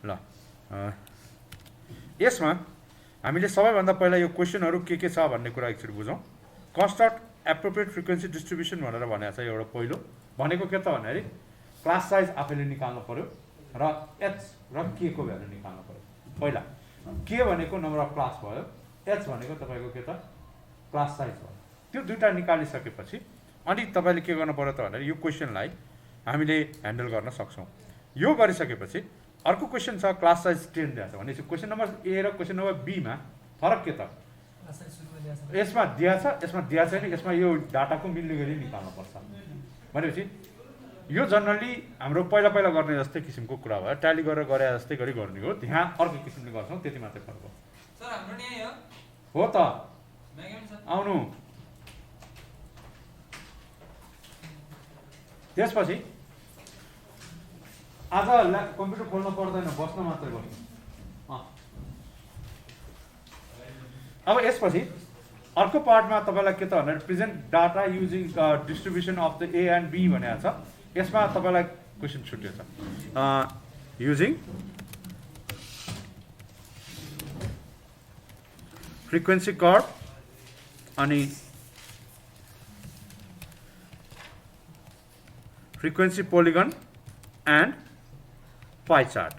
ल यसमा हामीले सबैभन्दा पहिला यो क्वेशनहरू के छ भन्ने कुरा एकचोटि बुझौँ। कन्स्ट्रक्ट एप्रोप्रिएट फ्रिक्वेन्सी डिस्ट्रिब्युसन भनेर भनेको छ एउटा पहिलो भनेको के त भन्दाखेरि क्लास साइज आफैले निकाल्नु पर्यो र एच र के को भ्यालु निकाल्नु पर्यो। पहिला के भनेको नम्बर अफ क्लास भयो, एच भनेको तपाईँको के त क्लास साइज भयो। त्यो दुईटा निकालिसकेपछि अनि तपाईँले के गर्नु पर्यो त भन्दाखेरि यो क्वेसनलाई हामीले ह्यान्डल गर्न सक्छौँ। यो गरिसकेपछि अर्को क्वेसन छ क्लास साइज 10 दिएको छ भनेपछि क्वेसन नम्बर ए र क्वेसन नम्बर बीमा फरक के त यसमा दिया छ यसमा दिया छैन, यसमा यो डाटाको मिल्ने गरी निकाल्नुपर्छ भनेपछि यो जनरली हाम्रो पहिला पहिला गर्ने जस्तै किसिमको कुरा भयो, ट्याली गरेर गरे जस्तै गरी गर्ने हो, त्यहाँ अर्को किसिमले गर्छौँ, त्यति मात्रै फरक हो। सर हाम्रो नि हो त आउनु। त्यसपछि आज कम्प्युटर खोल्न पर्दैन, बस्न मात्रै गर्नु। अब यसपछि अर्को पार्टमा तपाईँलाई के त भन्दाखेरि present data using distribution of the A and B भनेको छ। यसमा तपाईँलाई क्वेसन छुट्यो छ युजिङ फ्रिक्वेन्सी कर्भ अनि frequency polygon and pie chart.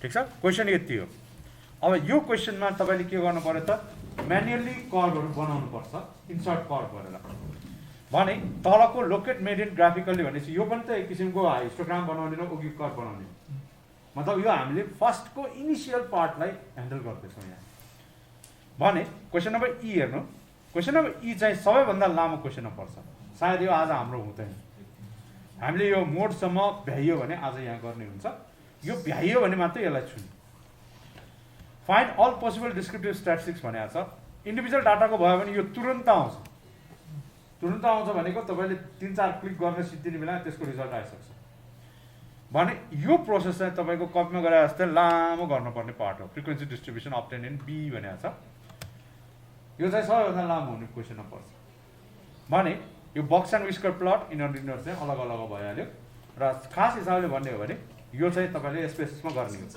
ठिक छ, क्वेसन यति हो। अब यो क्वेसनमा तपाईँले के गर्नु पर्यो त म्यानुअली कर्भहरू बनाउनु पर्छ, इन्सर्ट कर्भ गरेर भने तलको लोकेट मेडियन ग्राफिकली भनेपछि यो पनि त एक किसिमको हिस्टोग्राम बनाउने र ओगी कर्भ बनाउने मतलब यो हामीले फर्स्टको इनिसियल पार्टलाई ह्यान्डल गर्दैछौँ यहाँ भने। क्वेसन नम्बर ई हेर्नु, क्वेसन नम्बर ई चाहिँ सबैभन्दा लामो क्वेसनमा पर्छ, सायद यो आज हाम्रो हुँदैन। हामीले यो मोडसम्म भ्याइयो भने आज यहाँ गर्ने हुन्छ, यो भ्याइयो भने मात्रै यसलाई छुने। Find all possible descriptive statistics भनेको छ। इन्डिभिजुअल डाटाको भयो भने यो तुरन्त आउँछ, तुरन्त आउँछ भनेको तपाईँले 3-4 क्लिक गर्न सिद्धिने बेला त्यसको रिजल्ट आइसक्छ भने यो प्रोसेस चाहिँ तपाईँको कपीमा गरे जस्तै लामो गर्नुपर्ने पार्ट हो। Frequency distribution obtain in B भनेको छ, यो चाहिँ सबैभन्दा लामो हुने क्वेसनमा पर्छ भने यो box and whisker plot inner inner चाहिँ अलग अलग भइहाल्यो र खास हिसाबले भन्ने हो भने यो चाहिँ तपाईँले स्पेसमा गर्ने हो।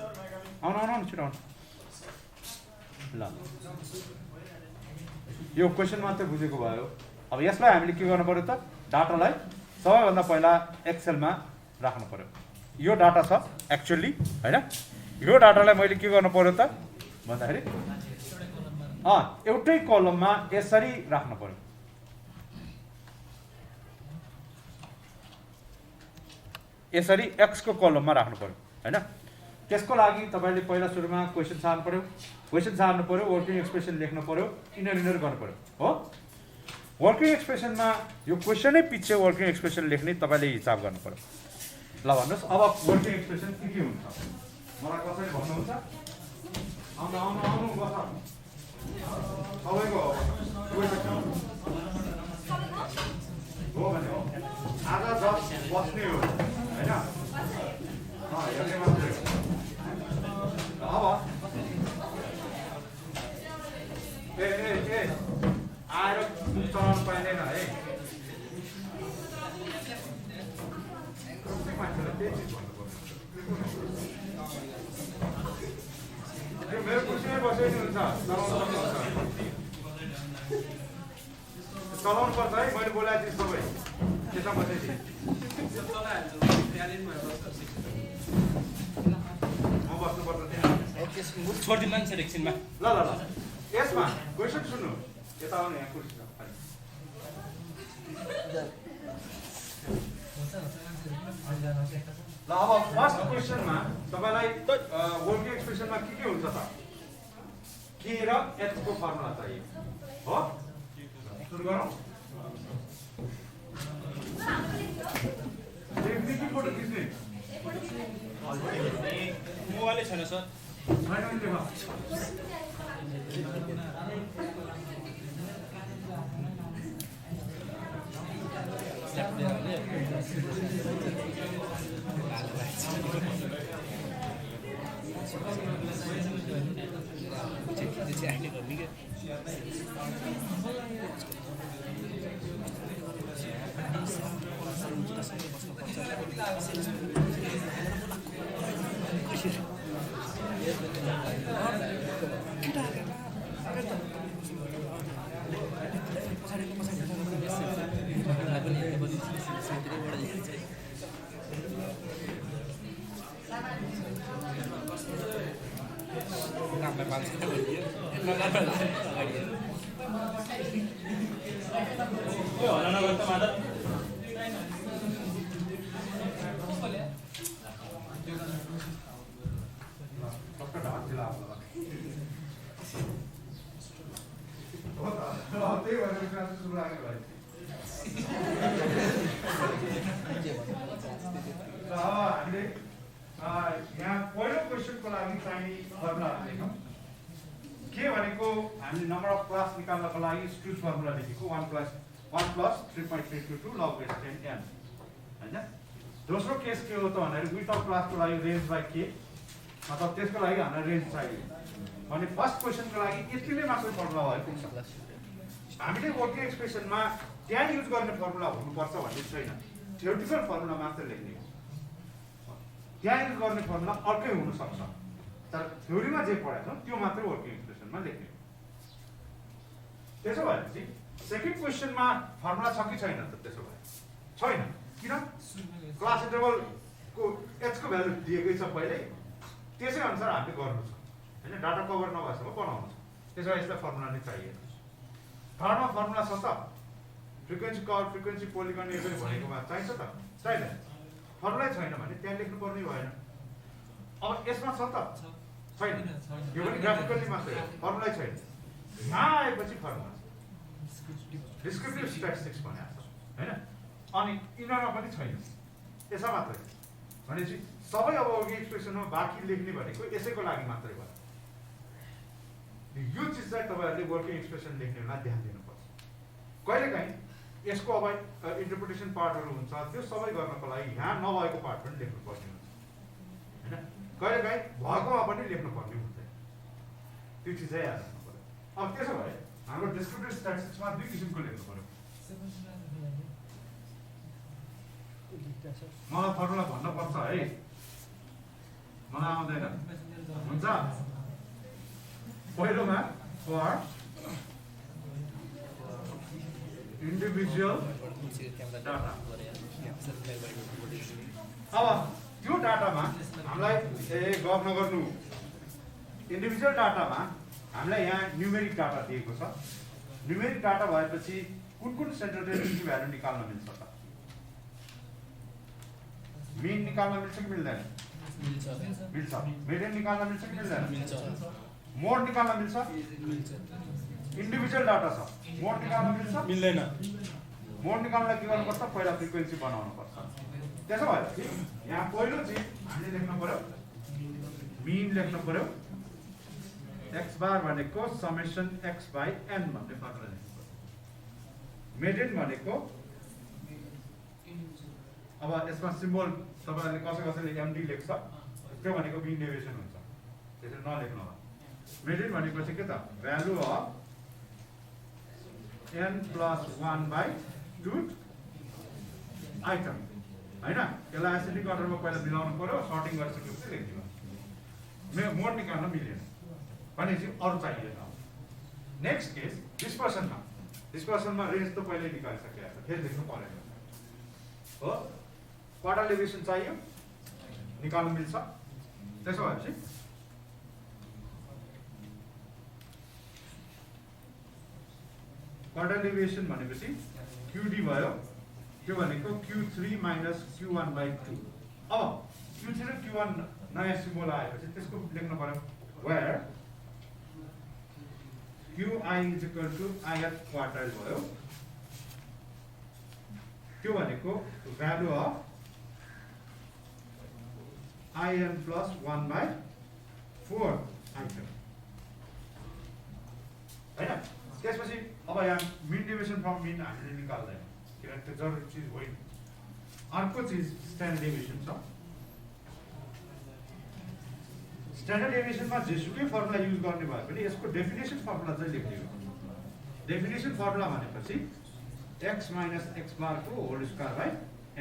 आउनु आउनु आउनु छिटो आउनु ल, यो क्वेसन मात्रै बुझेको भयो। अब यसलाई हामीले के गर्नु पर्यो त डाटालाई सबैभन्दा पहिला एक्सेलमा राख्नु पर्यो। यो डाटा छ एक्चुअली होइन, यो डाटालाई मैले के गर्नु पर्यो त भन्दाखेरि एउटै कलममा यसरी राख्नु पर्यो। यसरी एक्स को कलममा राख्नु पर्यो होइन। त्यसको लागि तपाईँले पहिला सुरुमा क्वेसन सार्नु पर्यो, वर्किङ एक्सप्रेसन लेख्नु पर्यो, इनर इनर गर्नु पर्यो हो। वर्किङ एक्सप्रेसनमा यो क्वेसनै पछि वर्किङ एक्सप्रेसन लेख्ने तपाईँले हिसाब गर्नु पर्यो। ल भन्नुहोस् अब वर्किङ एक्सप्रेसन के हुन्छ मलाई कसैले भन्नुहुन्छ? आउनु आउनु आउनु बस सबैको हो भने हो, आज जस्ट बस्ने हो होइन, हेर्ने मात्रै हो। अब आएर चलाउनु पाइँदैन है, मेरो कुर्सीमै बसेको हुन्छ, चलाउनु पर्छ है। मैले बोलाएको थिएँ सबै त्यसमा बसेको थिएँ, म बस्नुपर्छ त्यहाँ। छोडिदिनु मान्छे एकछिनमा। ल ल ल यसमा क्वेसन सुन्नु, यता आउनु यहाँ कुर्सी ल। अब फर्स्ट क्वेसनमा तपाईँलाई वर्किङ एक्सप्रेसनमा के हुन्छ त के र एच को फर्मुला चाहियो हो। सुरु गरौँ। फोटो खिच्ने मोबाइलै छैन सर। यहाँ पहिलो क्वेसनको लागि चाहिने फर्मुलाहरू लेखौँ के भनेको हामीले नम्बर अफ क्लास निकाल्नको लागि स्क्रुज फर्मुला लेखेको 1 + 3.322 log base 10n हैन दोस्रो केस के हो त भन्दाखेरि विथ अफ क्लासको लागि रेन्ज बाइ के मतलब त्यसको लागि हामीलाई रेन्ज चाहियो भने फर्स्ट क्वेसनको लागि यतिले मात्र फर्मुला भयो पुग्छ हामीले वर्किङ एक्सप्रेसनमा त्यहाँ युज गर्ने फर्मुला हुनुपर्छ भन्ने छैन थ्योरिटिकल फर्मुला मात्र लेख्ने हो त्यहाँ युज गर्ने फर्मुला अर्कै हुन सक्छ तर थ्योरीमा जे पढाएको छ त्यो मात्रै वर्किङ एक्सप्रेसनमा लेख्ने हो त्यसो भएपछि सेकेन्ड क्वेसनमा फर्मुला छ कि छैन त त्यसो भए छैन किन क्लास इन्टरभलको h को भ्यालु दिएकै छ पहिले त्यसै अनुसार हामीले गर्नु छ हैन डाटा कभर नभएसम्म बनाउनु छ त्यसो भए यसलाई फर्मुला नै चाहिएको थर्डमा फर्मुला छ त फ्रिक्वेन्सी कर्व फ्रिक्वेन्सी पोलिगन यसरी भनेकोमा चाहिन्छ त चाहिँदैन फर्मुलै छैन भने त्यहाँ लेख्नु पर्ने भएन अब यसमा छ त छैन यो पनि ग्राफिकली मात्रै हो फर्मुलै छैन यहाँ आएपछि फर्मुला डिस्क्रिप्टिभ स्ट्याटिस्टिक्स भनेको छ हैन अनि यिनीहरूमा पनि छैन यसमा मात्रै भनेपछि सबै अब वर्किङ एक्सप्रेसनमा बाँकी लेख्ने भनेको यसैको लागि मात्रै भयो यो चिज चाहिँ तपाईहरुले वर्किङ एक्सप्रेसन लेख्ने बेला ध्यान दिनुपर्छ कहिलेकाहीँ यसको अब इन्टरप्रिटेसन पार्टहरु हुन्छ त्यो सबै गर्नको लागि यहाँ नभएको पार्ट पनि लेख्नु पर्ने हुन्छ हैन कहिलेकाहीँ भएकोमा पनि लेख्नु पर्ने हुन्छ त्यो चिज चाहिँ याद राख्नु पर्यो अब त्यसो भए हाम्रो डिस्क्रिप्टिभ स्ट्याटिस्टिक्समा दुई किसिमको लेख्नु पर्यो मलाई फर्मुला भन्न पर्छ है मलाई आउँदैन हुन्छ पहिलोमा फर इन्डिभिजुअल डाटा अब त्यो डाटामा हामीलाई गफ नगर्नु इन्डिभिजुअल डाटामा हामीलाई यहाँ न्युमेरिक डाटा दिएको छ न्युमेरिक डाटा भएपछि कुन सेन्ट्रल टेन्डेन्सी भ्यालु निकाल्न मिल्छ त मीन निकाल्न मिल्छ कि मिल्दैन मिल्छ मिडियन निकाल्न मिल्छ कि मिल्दैन मोड निकाल्न मिल्छ इन्डिभिजुअल डाटा छ मोड निकाल्न मिल्छ मिल्दैन मोड निकाल्नलाई के गर्नुपर्छ पहिला फ्रिक्वेन्सी बनाउनु पर्छ त्यसो भए यहाँ पहिलो चिज हामीले लेख्नु पर्यो मीन लेख्नु पर्यो x बार भनेको समेसन x बाइ n भन्ने फर्मुला लेख्नु पर्यो मिडियन भनेको अब यसमा सिम्बल तपाईहरुले कसैले md लेख्छ त्यो भनेको मिन डेभिएसन हुन्छ त्यसरी नलेख्नु होला मिडियन भनेको चाहिँ के त भ्यालु अफ n + 1/2 आइटम हैन यसलाई एसिडिक अर्डरमा पहिला मिलाउनु पर्यो सर्टिङ गरिसकेपछि लेख्दिनु मोड निकाल्न मिलेन भनेपछि अरु चाहिएन नेक्स्ट केस डिस्पर्सनमा रेन्ज त पहिल्यै निकालिसकेको छ फेरि लेख्नु परेन हो क्वार्टर डेभिएसन चाहियो निकाल्न मिल्छ त्यसो भएपछि क्वार्टर डेभिएसन भनेपछि QD भयो त्यो भनेको Q3 - Q1/2 अब Q3 र Q1 नयाँ सिम्बल आएपछि त्यसको लेख्नु पर्यो where QI = ith क्वार्टाइल भयो त्यो भनेको भ्यालु अफ IN + 1/4 आइटम हैन त्यसपछि अब यहाँ मिन डेभिएसन फ्रम मिन हामीले निकाल्दैन किनकि त्यो जरुरी चिज होइन अर्को चिज स्ट्यान्डर्ड डेभिएसन छ स्ट्यान्डर्ड डेभिएसनमा जेसुकै फर्मुला युज गर्ने भए पनि यसको डेफिनेसन फर्मुला चाहिँ लेख्ने हो डेफिनेसन फर्मुला भनेपछि x - x बार को होल स्क्वायर बाइ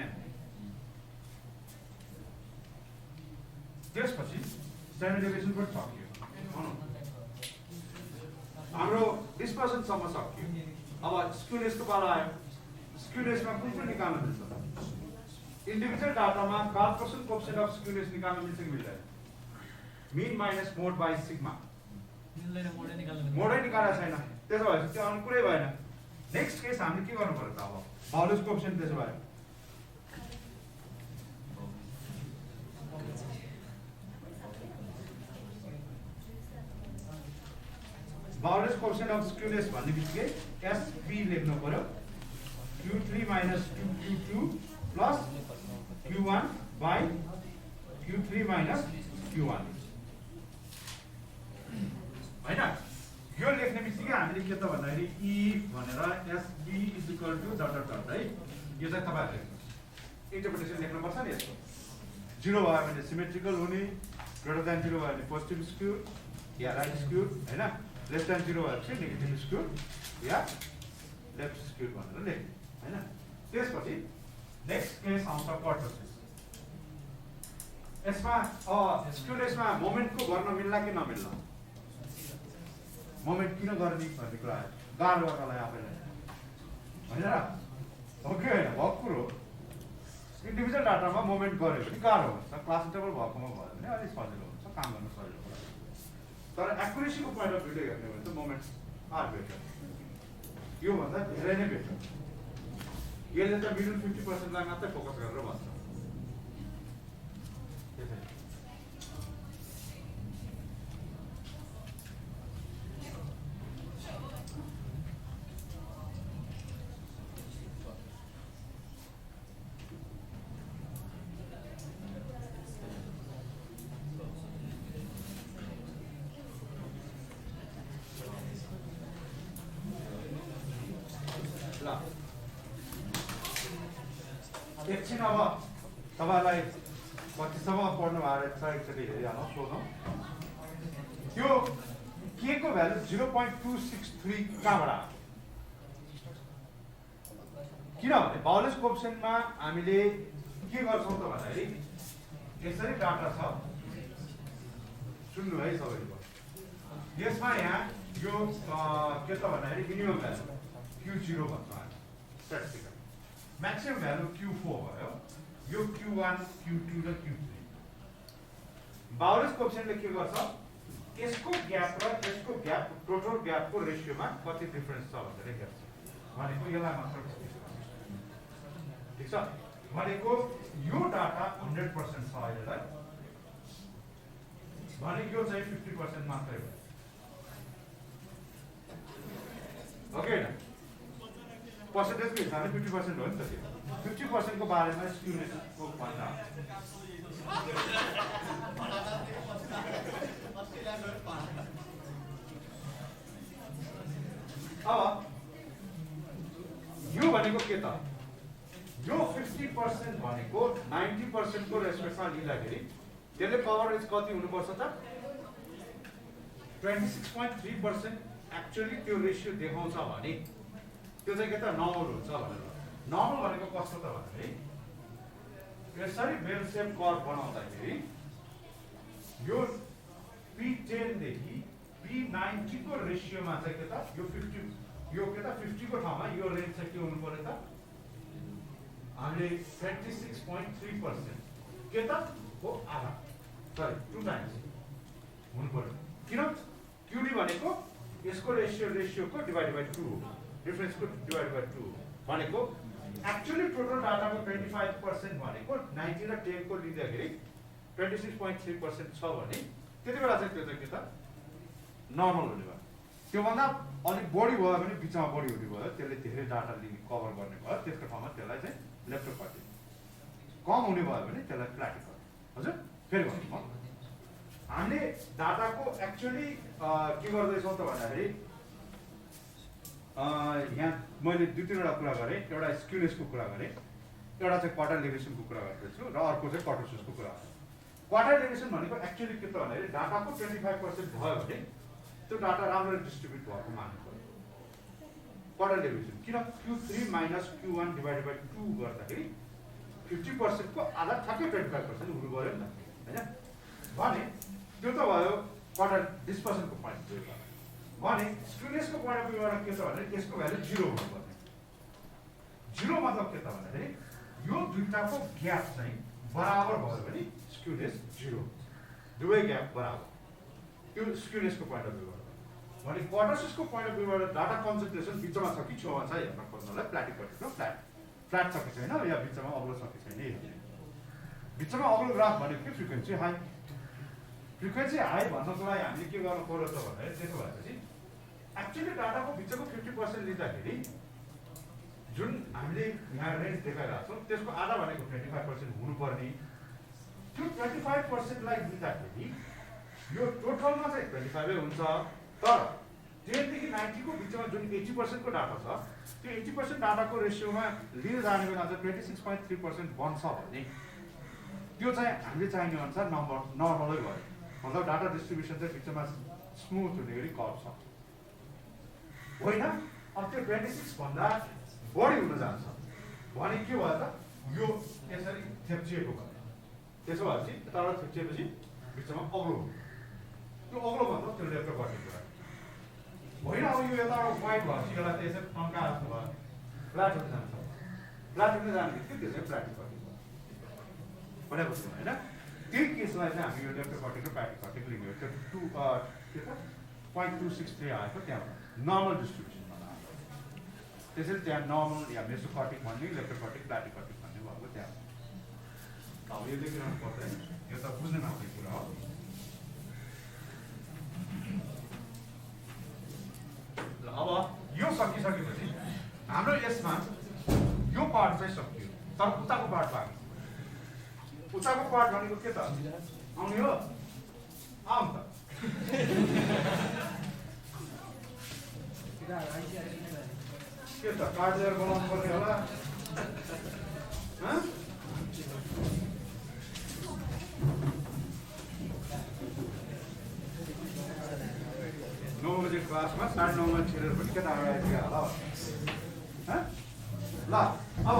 n त्यसपछि स्ट्यान्डर्ड डेभिएसन पनि सकियो भनौँ हाम्रो डिस्पर्सनसम्म सकियो। अब स्क्युनेसको पाला आयो। स्क्युनेसमा कुन कुन निकाल्न मिल्छ त? इन्डिभिजुअल डाटामा कार्पोरेसन कोएफिसिएन्ट अफ स्क्युनेस निकाल्न मिल्छ कि मिल्दैन? Mean minus mode by sigma मोडै निकालेको छैन। त्यसो भएपछि त्यो अनुकुलै भएन। नेक्स्ट केस हामीले के गर्नु पर्यो त? अब बाउलेस कोएफिसिएन्ट त्यसो भए बाउलेस कोएफिसिएन्ट अफ स्क्युनेस भन्ने बित्तिकै एसपी लेख्नु पर्यो। Q3 minus Q2 plus Q1 by Q3 minus Q1 हैन। यो लेख्ने बित्तिकै हामीले के त भन्दाखेरि E भनेर SB is equal to dot dot dot है। यो चाहिँ तपाईहरुले इन्टरप्रिटेसन लेख्नु पर्छ नि यसको। 0 भयो भने सिमेट्रिकल हुने, ग्रेटर देन 0 भयो भने पोजिटिभ स्क्यू या राइट स्क्यू हैन, लेस देन 0 भएपछि नेगेटिभ स्क्यू या लेफ्ट स्क्यू भनेर लेख्ने हैन। त्यसपछि नेक्स्ट केस आउँछ कर्टोसिस। यसमा स्क्युनेसमा मोमेन्टको गर्न मिल्ला कि नमिल्ला? मोमेन्ट किन गर्ने भन्ने कुरा आयो। गाह्रो गर्नलाई आफैलाई होइन र? हो कि होइन? भएको कुरो इन्डिभिजुअल डाटामा मोमेन्ट गऱ्यो भने गाह्रो हुन्छ। क्लास इन्टरभल भएकोमा भयो भने अलिक सजिलो हुन्छ, काम गर्न सजिलो हुन्छ। तर एक्युरेसीको पोइन्ट अफ भ्यूले हेर्ने हो भने त मोमेन्ट आर बेटर, योभन्दा धेरै नै बेटर। यसले त मिडल 50% लाई मात्रै फोकस गरेर बस्छ। एकछिन अब तपाईलाई कतिसम्म पढ्नु भएको छ एकचोटि हेरिहालौँ, सोधौँ। त्यो के को भ्यालु 0.263 कहाँबाट आयो? किनभने बाउलेस कोएफिसिएन्टमा हामीले के गर्छौँ त भन्दाखेरि यसरी डाटा छ, सुन्नु है सबैले। यसमा यहाँ यो के त भन्दाखेरि मिनिमम भ्यालु Q0 भन्छ स्ट्याटिस्टिकल, म्याक्सिमम भ्यालु Q4 भयो। यो Q1, Q2 र Q3। बाउलेस कोएफिसिएन्टले के गर्छ? यसको ग्याप र यसको ग्याप, टोटल ग्यापको रेशियोमा कति डिफरेन्स छ भनेर हेर्छ। भनेको यसलाई मात्र ठीक छ। भनेको यो डाटा 100% छ अहिलेलाई, भने यो चाहिँ 50% मात्रै हो। ओके न? पर्सेन्टेजको हिसाबले 50% हो नि त। त्यो 50% को बारेमा स्क्युनेसको भन्दा अब यो भनेको के त? यो 50% भनेको 90% को रेस्पेक्टमा लिँदाखेरि त्यसले कभरेज कति हुनुपर्छ त? 26.3% एक्चुअली त्यो रेशियो देखाउँछ भने त्यो चाहिँ के त नर्मल हुन्छ भनेर। नर्मल भनेको कस्तो त भन्दाखेरि यसरी बेल सेप कर्भ बनाउँदाखेरि यो P10 देखि P90 को रेशियोमा चाहिँ के त यो 50 यो के त 50 को ठाउँमा यो रेन्ज चाहिँ के हुनु पर्यो त? हामीले 26.3% के त हो आधा, सरी 2 टाइम्स हुनु पर्यो। किन? QD भनेको यसको रेशियोको डिभाइड बाइ 2 हो, डिफरेन्सको डिभाइड बाइ 2 भनेको एक्चुअली टोटल डाटाको 25% भनेको 90 र 10 को लिँदाखेरि 26.3% छ भने त्यति बेला चाहिँ त्यो चाहिँ के त नर्मल हुने भयो। त्योभन्दा अलिक बढी भयो भने बिचमा बढी हुने भयो, त्यसले धेरै डाटा कभर गर्ने भयो, त्यसको ठाउँमा त्यसलाई चाहिँ लेप्टोपार्टी। कम हुने भयो भने त्यसलाई प्लाटिकल। हजुर फेरि भन्नु म हामीले डाटाको एक्चुअली के गर्दैछौँ त भन्दाखेरि यहाँ मैले दुई तीनवटा कुरा गरेँ। एउटा स्क्युनेसको कुरा गरेँ, एउटा चाहिँ क्वार्टर डेभिएसनको कुरा गर्दैछु र अर्को चाहिँ कर्टोसिसको कुरा। क्वार्टर डेभिएसन भनेको एक्चुअली के त भन्दाखेरि डाटाको 25% भयो भने त्यो डाटा राम्ररी डिस्ट्रिब्युट भएको मान्नु पर्यो। क्वार्टर डेभिएसन किन? Q3 minus Q1 divided by 2 गर्दाखेरि 50% को आधा ठ्याक्कै 25% हुनु पर्यो नि त, हैन? भने त्यो त भयो क्वार्टर डिस्पर्सनको पोइन्ट अफ भ्यूबाट भने स्क्युनेसको पोइन्ट अफ भ्यूबाट के छ भने यसको भ्यालु 0 हुनुपर्ने 0 मतलब के त भन्दाखेरि यो दुईटाको ग्याप चाहिँ बराबर भयो भने स्क्युनेस 0 दुवै ग्याप बराबर त्यो स्क्युनेसको पोइन्ट अफ भ्यूबाट भने क्वार्टरसिसको पोइन्ट अफ भ्यूबाट डाटा कन्सन्ट्रेसन बिचमा छ कि छेउमा छ हेर्न खोज्नलाई प्लाटिक कटिको फ्ल्याट छ कि छैन या बिचमा अग्लो छ कि छैन बिचमा अग्लो ग्राफ भनेको के फ्रिक्वेन्सी हाई भन्नको लागि हामीले के गर्नु पर्यो त भन्दाखेरि त्यसो भएपछि एक्चुअली डाटाको बिचको 50% लिँदाखेरि जुन हामीले यहाँ रेन्ज देखाइरहेको छौँ त्यसको आधा भनेको 25% हुनुपर्ने त्यो 25% लाई लिँदाखेरि यो टोटलमा चाहिँ 25 हुन्छ तर 10 देखि 90 को बिचमा जुन 80% को डाटा छ त्यो 80% डाटाको रेसियोमा लिएर जाने बेला चाहिँ 26.3% बन्छ भने त्यो चाहिँ हामीले चाहिने अनुसार नर्मलै भयो मतलब डाटा डिस्ट्रिब्युसन चाहिँ बिचमा स्मुथ हुने गरी कर्भ छ होइन अब त्यो 26 भन्दा बढी हुन जान्छ भने के भयो त यो यसरी थेप्चिएको भयो त्यसो भएपछि यताबाट थेप्चिएपछि बिचमा अग्लो त्यो अग्लो भन्दा त्यो लेफ्ट गर्नेको होइन अब यो यताबाट वाइड भएपछि यसलाई त्यसरी टन्का जस्तो भयो फ्ल्याट हुन जान्छ फ्ल्याट हुन जाने बित्तिकै त्यो चाहिँ फ्ल्याट कटिङ भनेको छु होइन त्यही केसलाई चाहिँ हामी यो लेफ्ट कटिङ र प्याटिक कटिङ लिने हो त्यो 0.263 आएको त्यहाँबाट नर्मल डिस्ट्रिब्युसन त्यसैले त्यहाँ नर्मल या मेसोकटिक भन्ने लेप्टोकटिक प्लाटिकटिक भन्ने भएको त्यहाँ अब यो लेखिरहनु पर्दैन यो त बुझ्न नआउने कुरा हो ल अब यो सकिसकेपछि हाम्रो यसमा यो पार्ट चाहिँ सकियो तर उताको पार्ट बाँकी उताको पार्ट भनेको के त आउने हो आउँ त के त कार्ड लिएर बनाउनु पर्ने होला नौ बजे क्लासमा 9:30 मा छिरेर पनि केटाहरू आइपुग्यो होला ल अब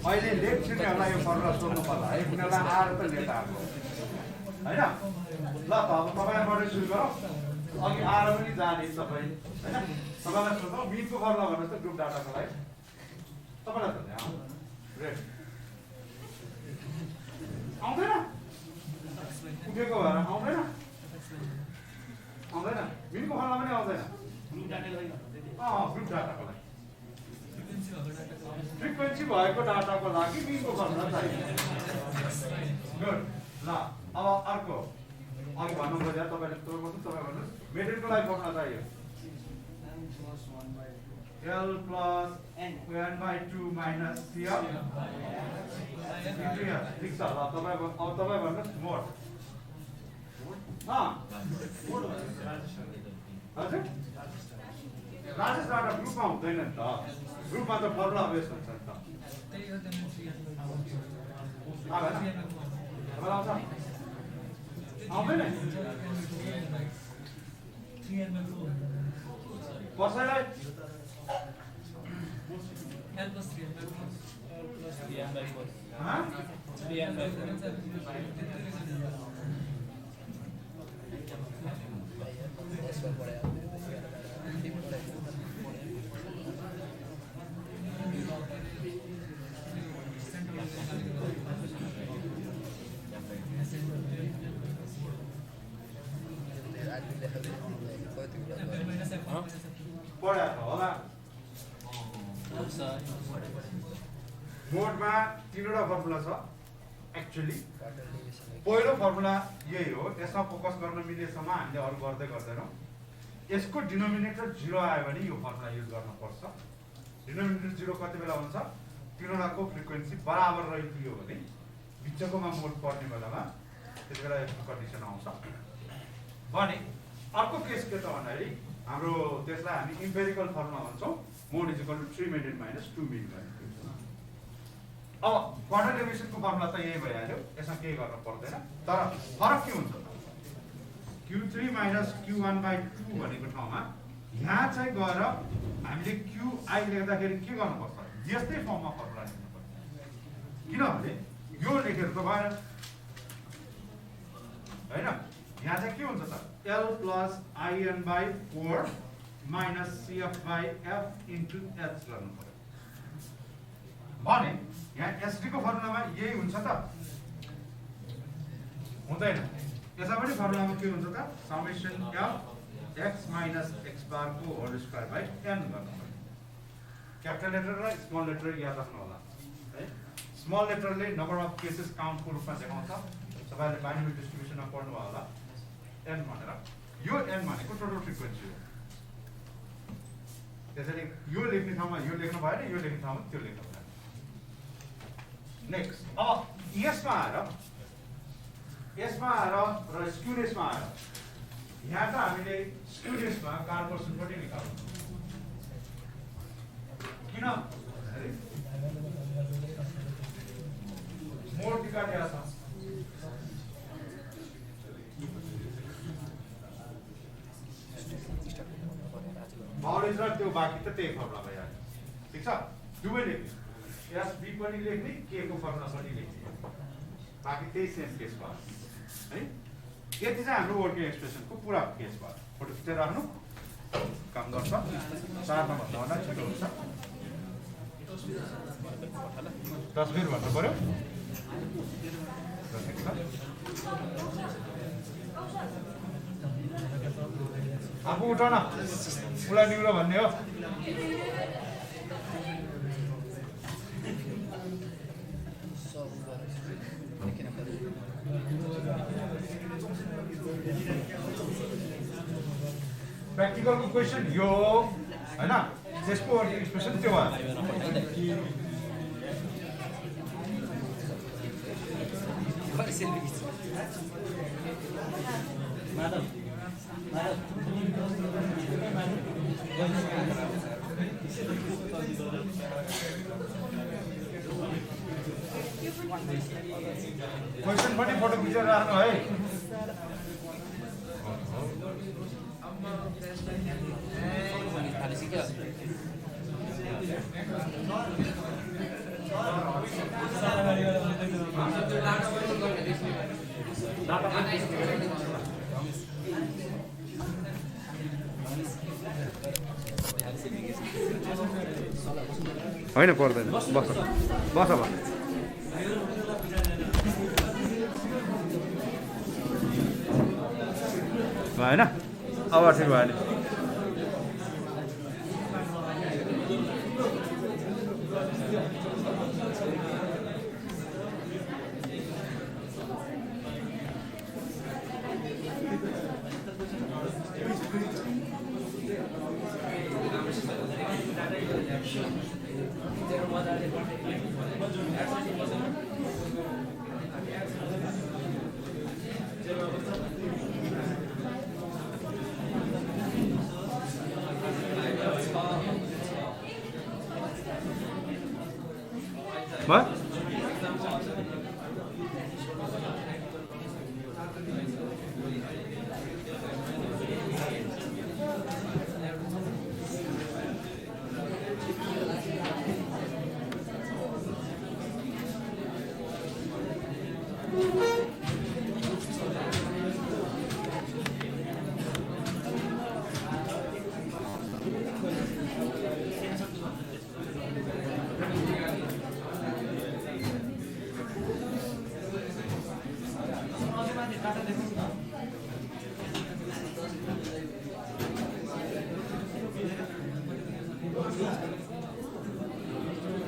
अहिले लेट छिर्नेहरूलाई यो फर्मुला सोध्नु पर्ला है उनीहरूलाई आएर त लेट आएको होइन ल त अब तपाईँबाट सुरु गरौँ अघि आएर पनि जाने तपाईँ होइन तपाईँलाई सोध्नु मिटको फर्मुला भन्नुहोस् त ग्रुप डाटाको लागि तपाईँलाई सोध्ने रेड आउँदैन उठेको भएर आउँदैन मिटको फर्मुला पनि आउँदैन ग्रुप डाटाको लागि फ्रिक्वेन्सी भएको डाटाको लागि मिनको फर्मुला चाहियो गुड ल अब अर्को अघि भन्नु खोजेर तपाईँले तपाईँ भन्नुहोस् मेटेरियलको लागि फर्मुला चाहियो L plus n/2 minus CL ठिक छ ल तपाईँ अब तपाईँ भन्नुहोस् मोड हजुर राजेश डाटा ग्रुपमा हुँदैन नि त ग्रुपमा त फर्मुला बेस हुन्छ नि त आउँदैन कसैलाई पढाएको होला मोडमा तीनवटा फर्मुला छ एक्चुअली पहिलो फर्मुला यही हो यसमा फोकस गर्न मिलेसम्म हामीले अरू गर्दै गर्दैनौँ यसको डिनोमिनेटर 0 आयो भने यो फर्मुला युज गर्नुपर्छ डिनोमिनेटर 0 कति बेला हुन्छ तीनवटाको फ्रिक्वेन्सी बराबर रहिदियो भने बिचकोमा मोड पर्ने बेलामा त्यति बेला यस्तो कन्डिसन आउँछ भने अर्को केस के त भन्दाखेरि हाम्रो त्यसलाई हामी इम्पेरिकल फर्मुला भन्छौँ mode is equal to 3 mid minus 2 mid गर्नु। अब क्वार्टर डेभिएसनको फर्मुला त यही भइहाल्यो, यसमा केही गर्न पर्दैन। तर फरक के हुन्छ त Q3 माइनस Q1/2 भनेको ठाउँमा यहाँ चाहिँ गएर हामीले QI लेख्दाखेरि के गर्नुपर्छ, यस्तै फर्ममा फर्मुला लेख्नुपर्छ। किनभने यो लेखेर त भएन हैन, यहाँ चाहिँ के हुन्छ त L plus IN/4 minus CF/F into H गर्नु पर्यो भने यहाँ SD को फर्मुलामा यही हुन्छ त हुँदैन। यसमा पनि फर्मुलामा के हुन्छ त summation F x minus x bar को होल स्क्वायर बाइ n गर्नु पर्यो। क्यापिटल लेटर र स्मल लेटर याद राख्नु होला है। स्मल लेटरले नम्बर अफ केसेस काउन्टको रूपमा देखाउँछ, तपाईले बाइनरी डिस्ट्रिब्युसनमा पढ्नु भयो होला n भनेर। यो n भनेको टोटल फ्रिक्वेन्सी हो, त्यसैले यो लेख्ने ठाउँमा यो लेख्नु भएन, यो लेख्ने ठाउँमा त्यो लेख्नु भएन। नेक्स्ट अब यसमा आएर र स्क्युनेसमा आएर यहाँ त हामीले स्क्युनेसमा कार पर्सन पनि निकाल्नु। किन मोड निकालेको छ नलेज र त्यो बाँकी त त्यही फर्मुला भइहाल्यो। ठिक छ, दुवै लेख्ने, एसबी पनि लेख्ने, के को फर्मुला पनि लेख्ने, बाँकी त्यही सेम केस भयो है। यति चाहिँ हाम्रो वर्किङ एक्सप्रेसनको पुरा केस भयो। फोटो खिचेर राख्नु, काम गर्छ। 4 नम्बर भन्दा छिटो हुन्छ, तस्बिर भन्नु पर्यो। आफू उठ न, उसलाई निउरो भन्ने हो। प्र्याक्टिकलको क्वेसन यो हैन, त्यसको वर्किङ एक्सप्रेसन त्यो भयो। क्वेसन पनि फोटो खिचेर राख्नु है। होइन पर्दैन, बस बस बस भएन, अब ठिक भयो नि। What?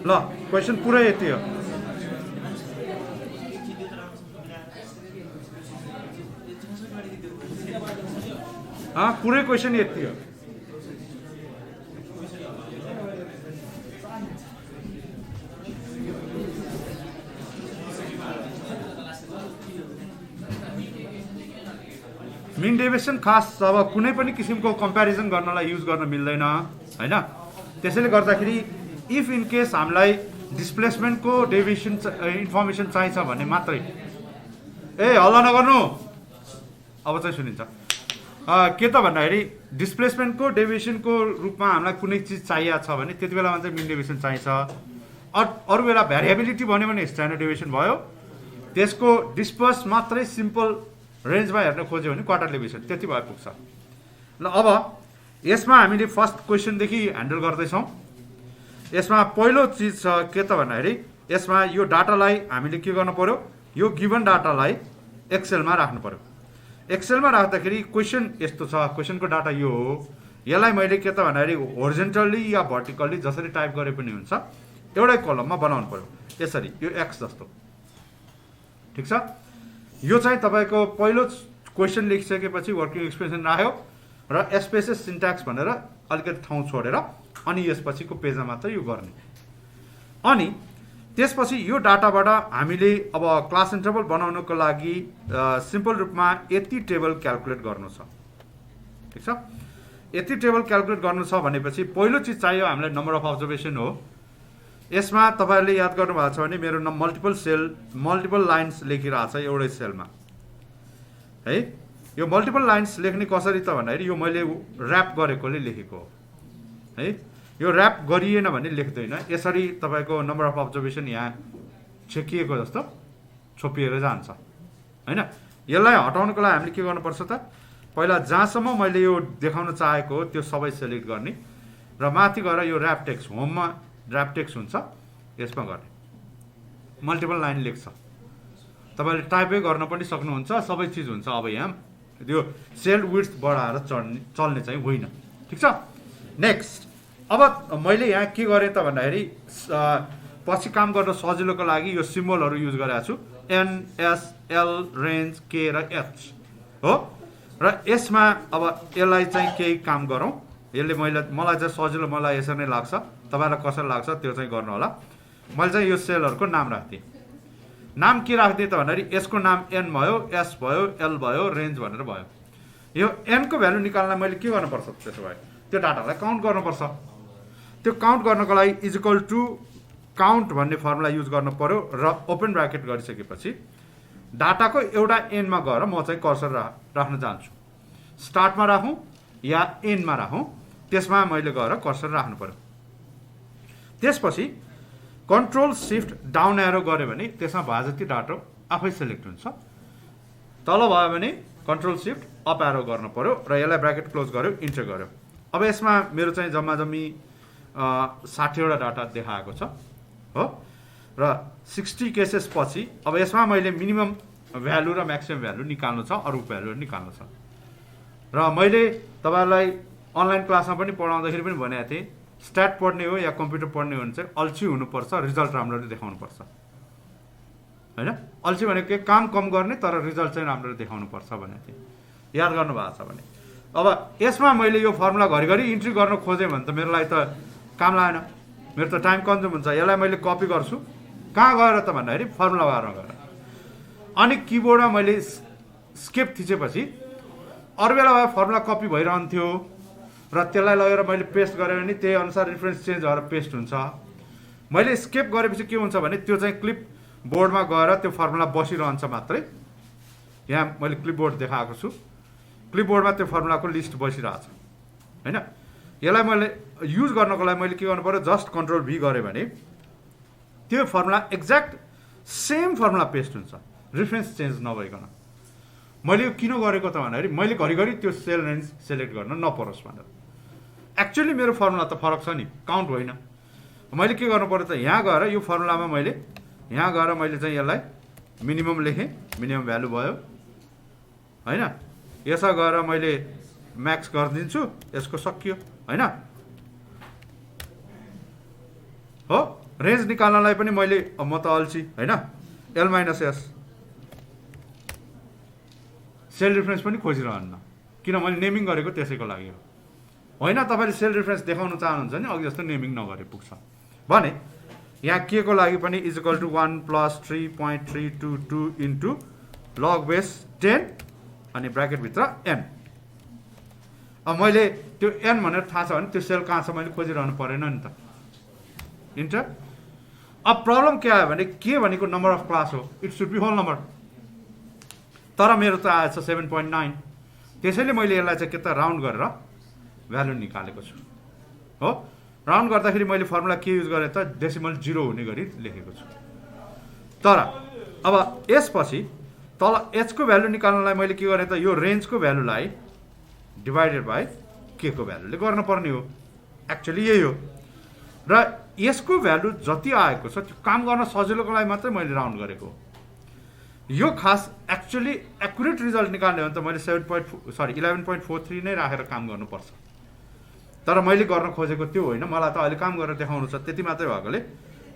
ल क्वेशन पुरै यति हो। पुरै क्वेशन यति हो। मिन डेभिएसन खास अब कुनै पनि किसिमको कम्पेरिजन गर्नलाई युज गर्न मिल्दैन हैन। त्यसैले गर्दाखेरि इफ इन केस हामीलाई डिस्प्लेसमेन्टको डेभिएसन इन्फर्मेसन चाहिन्छ भने मात्रै हल्ला नगर्नु अब चाहिँ सुनिन्छ के त भन्दाखेरि डिस्प्लेसमेन्टको डेभिएसनको रूपमा हामीलाई कुनै चिज चाहिएको छ भने त्यति बेला मात्रै मिन डेभिएसन चाहिन्छ। अरू बेला भ्यारिएबिलिटी भन्यो भने स्ट्यान्डर्ड डेभिएसन भयो। त्यसको डिस्पर्स मात्रै सिम्पल रेन्जमा हेर्न खोज्यो भने क्वार्टर डेभिएसन त्यति भए पुग्छ। ल अब यसमा हामीले फर्स्ट क्वेसनदेखि ह्यान्डल गर्दैछौँ। यसमा पहिलो चिज छ के त भन्दाखेरि यसमा यो डाटालाई हामीले के गर्नु पर्यो, यो गिभन डाटालाई एक्सेलमा राख्नु पर्यो। एक्सेलमा राख्दाखेरि क्वेसन यस्तो छ, क्वेसनको डाटा यो हो। यसलाई मैले के त भन्दाखेरि होरिजेन्टल्ली या भर्टिकल्ली जसरी टाइप गरे पनि हुन्छ एउटै कलममा बनाउनु पर्यो। यसरी यो एक्स जस्तो ठिक छ। यो चाहिँ तपाईँको पहिलो क्वेसन लेखिसकेपछि वर्किङ एक्सप्रेसन राख्यो र एस्पेसेस सिन्ट्याक्स भनेर अलिकति ठाउँ छोडेर अनि यसपछिको पेजमा मात्र यो गर्ने। अनि त्यसपछि यो डाटाबाट हामीले अब क्लास इन्टरभल बनाउनको लागि सिम्पल रूपमा यति टेबल क्याल्कुलेट गर्नु छ ठिक छ। यति टेबल क्याल्कुलेट गर्नु छ भनेपछि पहिलो चिज चाहियो हामीलाई नम्बर अफ अब्जर्भेसन हो। यसमा तपाईँहरूले याद गर्नुभएको छ भने मेरो मल्टिपल लाइन्स लेखिरहेको छ एउटै सेलमा है। यो मल्टिपल लाइन्स लेख्ने कसरी त भन्दाखेरि यो मैले ऱ्याप गरेकोले लेखेको हो है। यो ऱ्याप गरिएन भने लेख्दैन, यसरी तपाईँको नम्बर अफ अब्जर्भेसन यहाँ छेकिएको जस्तो छोपिएर जान्छ होइन। यसलाई हटाउनको लागि हामीले के गर्नुपर्छ त, पहिला जहाँसम्म मैले यो देखाउन चाहेको हो त्यो सबै सेलेक्ट गर्ने र माथि गएर यो ऱ्याप टेक्स्ट होममा ऱ्याप टेक्स्ट हुन्छ यसमा गर्ने मल्टिपल लाइन लेख्छ। तपाईँले टाइपै गर्न पनि सक्नुहुन्छ, सबै चिज हुन्छ। अब यहाँ त्यो सेल विड्थ बढाएर चल्ने चाहिँ होइन ठिक छ। नेक्स्ट अब मैले यहाँ के गरेँ त भन्दाखेरि पछि काम गर्न सजिलोको लागि यो सिम्बलहरू युज गरेको छु, एनएसएल रेन्ज के र एच हो। र यसमा अब यसलाई चाहिँ केही काम गरौँ, यसले मलाई चाहिँ सजिलो मलाई यसरी नै लाग्छ, तपाईँलाई कसरी लाग्छ त्यो चाहिँ गर्नु होला। मैले चाहिँ यो सेलहरूको नाम राख्थेँ। नाम के राख्दिएँ त भन्दाखेरि यसको नाम एन भयो, एस भयो, एल भयो, रेन्ज भनेर भयो। यो एनको भ्यालु निकाल्न मैले के गर्नुपर्छ त्यसो भए त्यो डाटालाई काउन्ट गर्नुपर्छ। त्यो काउन्ट गर्नको लागि इजिकल टु काउन्ट भन्ने फर्मुला युज गर्नु पर्यो र ओपन ब्राकेट गरिसकेपछि डाटाको एउटा एनमा गएर म चाहिँ कर्सर राख्न चाहन्छु। स्टार्टमा राखौँ या एनमा राखौँ त्यसमा मैले गएर कर्सर राख्नु पर्यो। त्यसपछि कन्ट्रोल सिफ्ट डाउन एरो गऱ्यो भने त्यसमा भए जति डाटा आफै सेलेक्ट हुन्छ। तल भयो भने कन्ट्रोल सिफ्ट अप एरो गर्नु पर्यो र यसलाई ब्राकेट क्लोज गर्यो, इन्टर गर्यो। अब यसमा मेरो चाहिँ जम्मा जम्मी 60वटा डाटा देखाएको छ हो र 60 केसेस पछि अब यसमा मैले मिनिमम भ्यालु र म्याक्सिमम भ्यालु निकाल्नु छ, अरू भ्यालुहरू निकाल्नु छ। र मैले तपाईँहरूलाई अनलाइन क्लासमा पनि पढाउँदाखेरि पनि भनेको थिएँ स्ट्याट पढ्ने हो या कम्प्युटर पढ्ने हो भने चाहिँ अल्छी हुनुपर्छ, रिजल्ट राम्ररी देखाउनुपर्छ होइन। अल्छी भनेको के, काम कम गर्ने तर रिजल्ट चाहिँ राम्ररी देखाउनुपर्छ भनेको थिएँ, याद गर्नुभएको छ भने। अब यसमा मैले यो फर्मुला घरिघरि इन्ट्री गर्न खोजेँ भने त मेरो लागि त काम लागेन, मेरो त टाइम कन्ज्युम हुन्छ। यसलाई मैले कपी गर्छु, कहाँ गएर त भन्दाखेरि फर्मुला बारमा गएर अनि किबोर्डमा मैले स्केप थिचेपछि अरू बेला भए फर्मुला कपी भइरहन्थ्यो र त्यसलाई लगेर मैले पेस्ट गरेँ भने त्यही अनुसार रिफरेन्स चेन्ज भएर पेस्ट हुन्छ। मैले स्केप गरेपछि के हुन्छ भने त्यो चाहिँ क्लिप बोर्डमा गएर त्यो फर्मुला बसिरहन्छ मात्रै। यहाँ मैले क्लिपबोर्ड देखाएको छु, क्लिपबोर्डमा त्यो फर्मुलाको लिस्ट बसिरहेछ होइन। यसलाई मैले युज गर्नको लागि मैले के गर्नु पर्यो, जस्ट कन्ट्रोल भी गरेँ भने त्यो formula exact same formula paste हुन्छ, रिफरेन्स चेन्ज नभइकन। मैले यो किन गरेको त भन्दाखेरि मैले घरिघरि त्यो सेल रेन्ज सेलेक्ट गर्न नपरोस् भनेर। एक्चुअली मेरो फर्मुला त फरक छ नि, काउन्ट होइन। मैले के गर्नु पर्यो त, यहाँ गएर यो फर्मुलामा मैले यहाँ गएर मैले चाहिँ यसलाई मिनिमम लेखेँ, मिनिमम भ्यालु भयो होइन। यसमा गएर मैले म्याक्स गरिदिन्छु, यसको सकियो होइन हो। रेन्ज निकाल्नलाई पनि मैले म त अल्छी होइन, L minus S cell reference पनि खोजिरहन्न, किन मैले नेमिङ गरेको त्यसैको लागि हो होइन। तपाईँले सेल रिफरेन्स देखाउन चाहनुहुन्छ भने अघि जस्तो नेमिङ नगरे पुग्छ भने यहाँ के को लागि पनि equal to 1 + 3.322 into log base 10 अनि ब्राकेटभित्र n। अब मैले त्यो n भनेर थाहा छ भने त्यो सेल कहाँ छ मैले खोजिरहनु परेन नि त। इन्टर। अब प्रब्लम के आयो भने के भनेको नम्बर अफ क्लास हो, it should be whole number, तर मेरो त आएछ 7.9। त्यसैले मैले यसलाई चाहिँ के त राउन्ड गरेर भ्यालु निकालेको छु हो। राउन्ड गर्दाखेरि मैले फर्मुला के युज गरेँ त डेसिमल 0 हुने गरी लेखेको छु। तर अब यसपछि तल h को भ्यालु निकाल्नलाई मैले के गरेँ त यो रेन्जको भ्यालुलाई डिभाइडेड बाई k को भ्यालुले गर्नुपर्ने हो। एक्चुअली यही हो। र यसको भ्यालु जति आएको छ त्यो काम गर्न सजिलोको लागि मात्रै मैले राउन्ड गरेको हो। यो खास एक्चुअली एक्युरेट रिजल्ट निकाल्ने हो भने त मैले 11.43 नै राखेर काम गर्नुपर्छ। तर मैले गर्न खोजेको त्यो होइन, मलाई त अहिले काम गरेर देखाउनु छ त्यति मात्रै भएकोले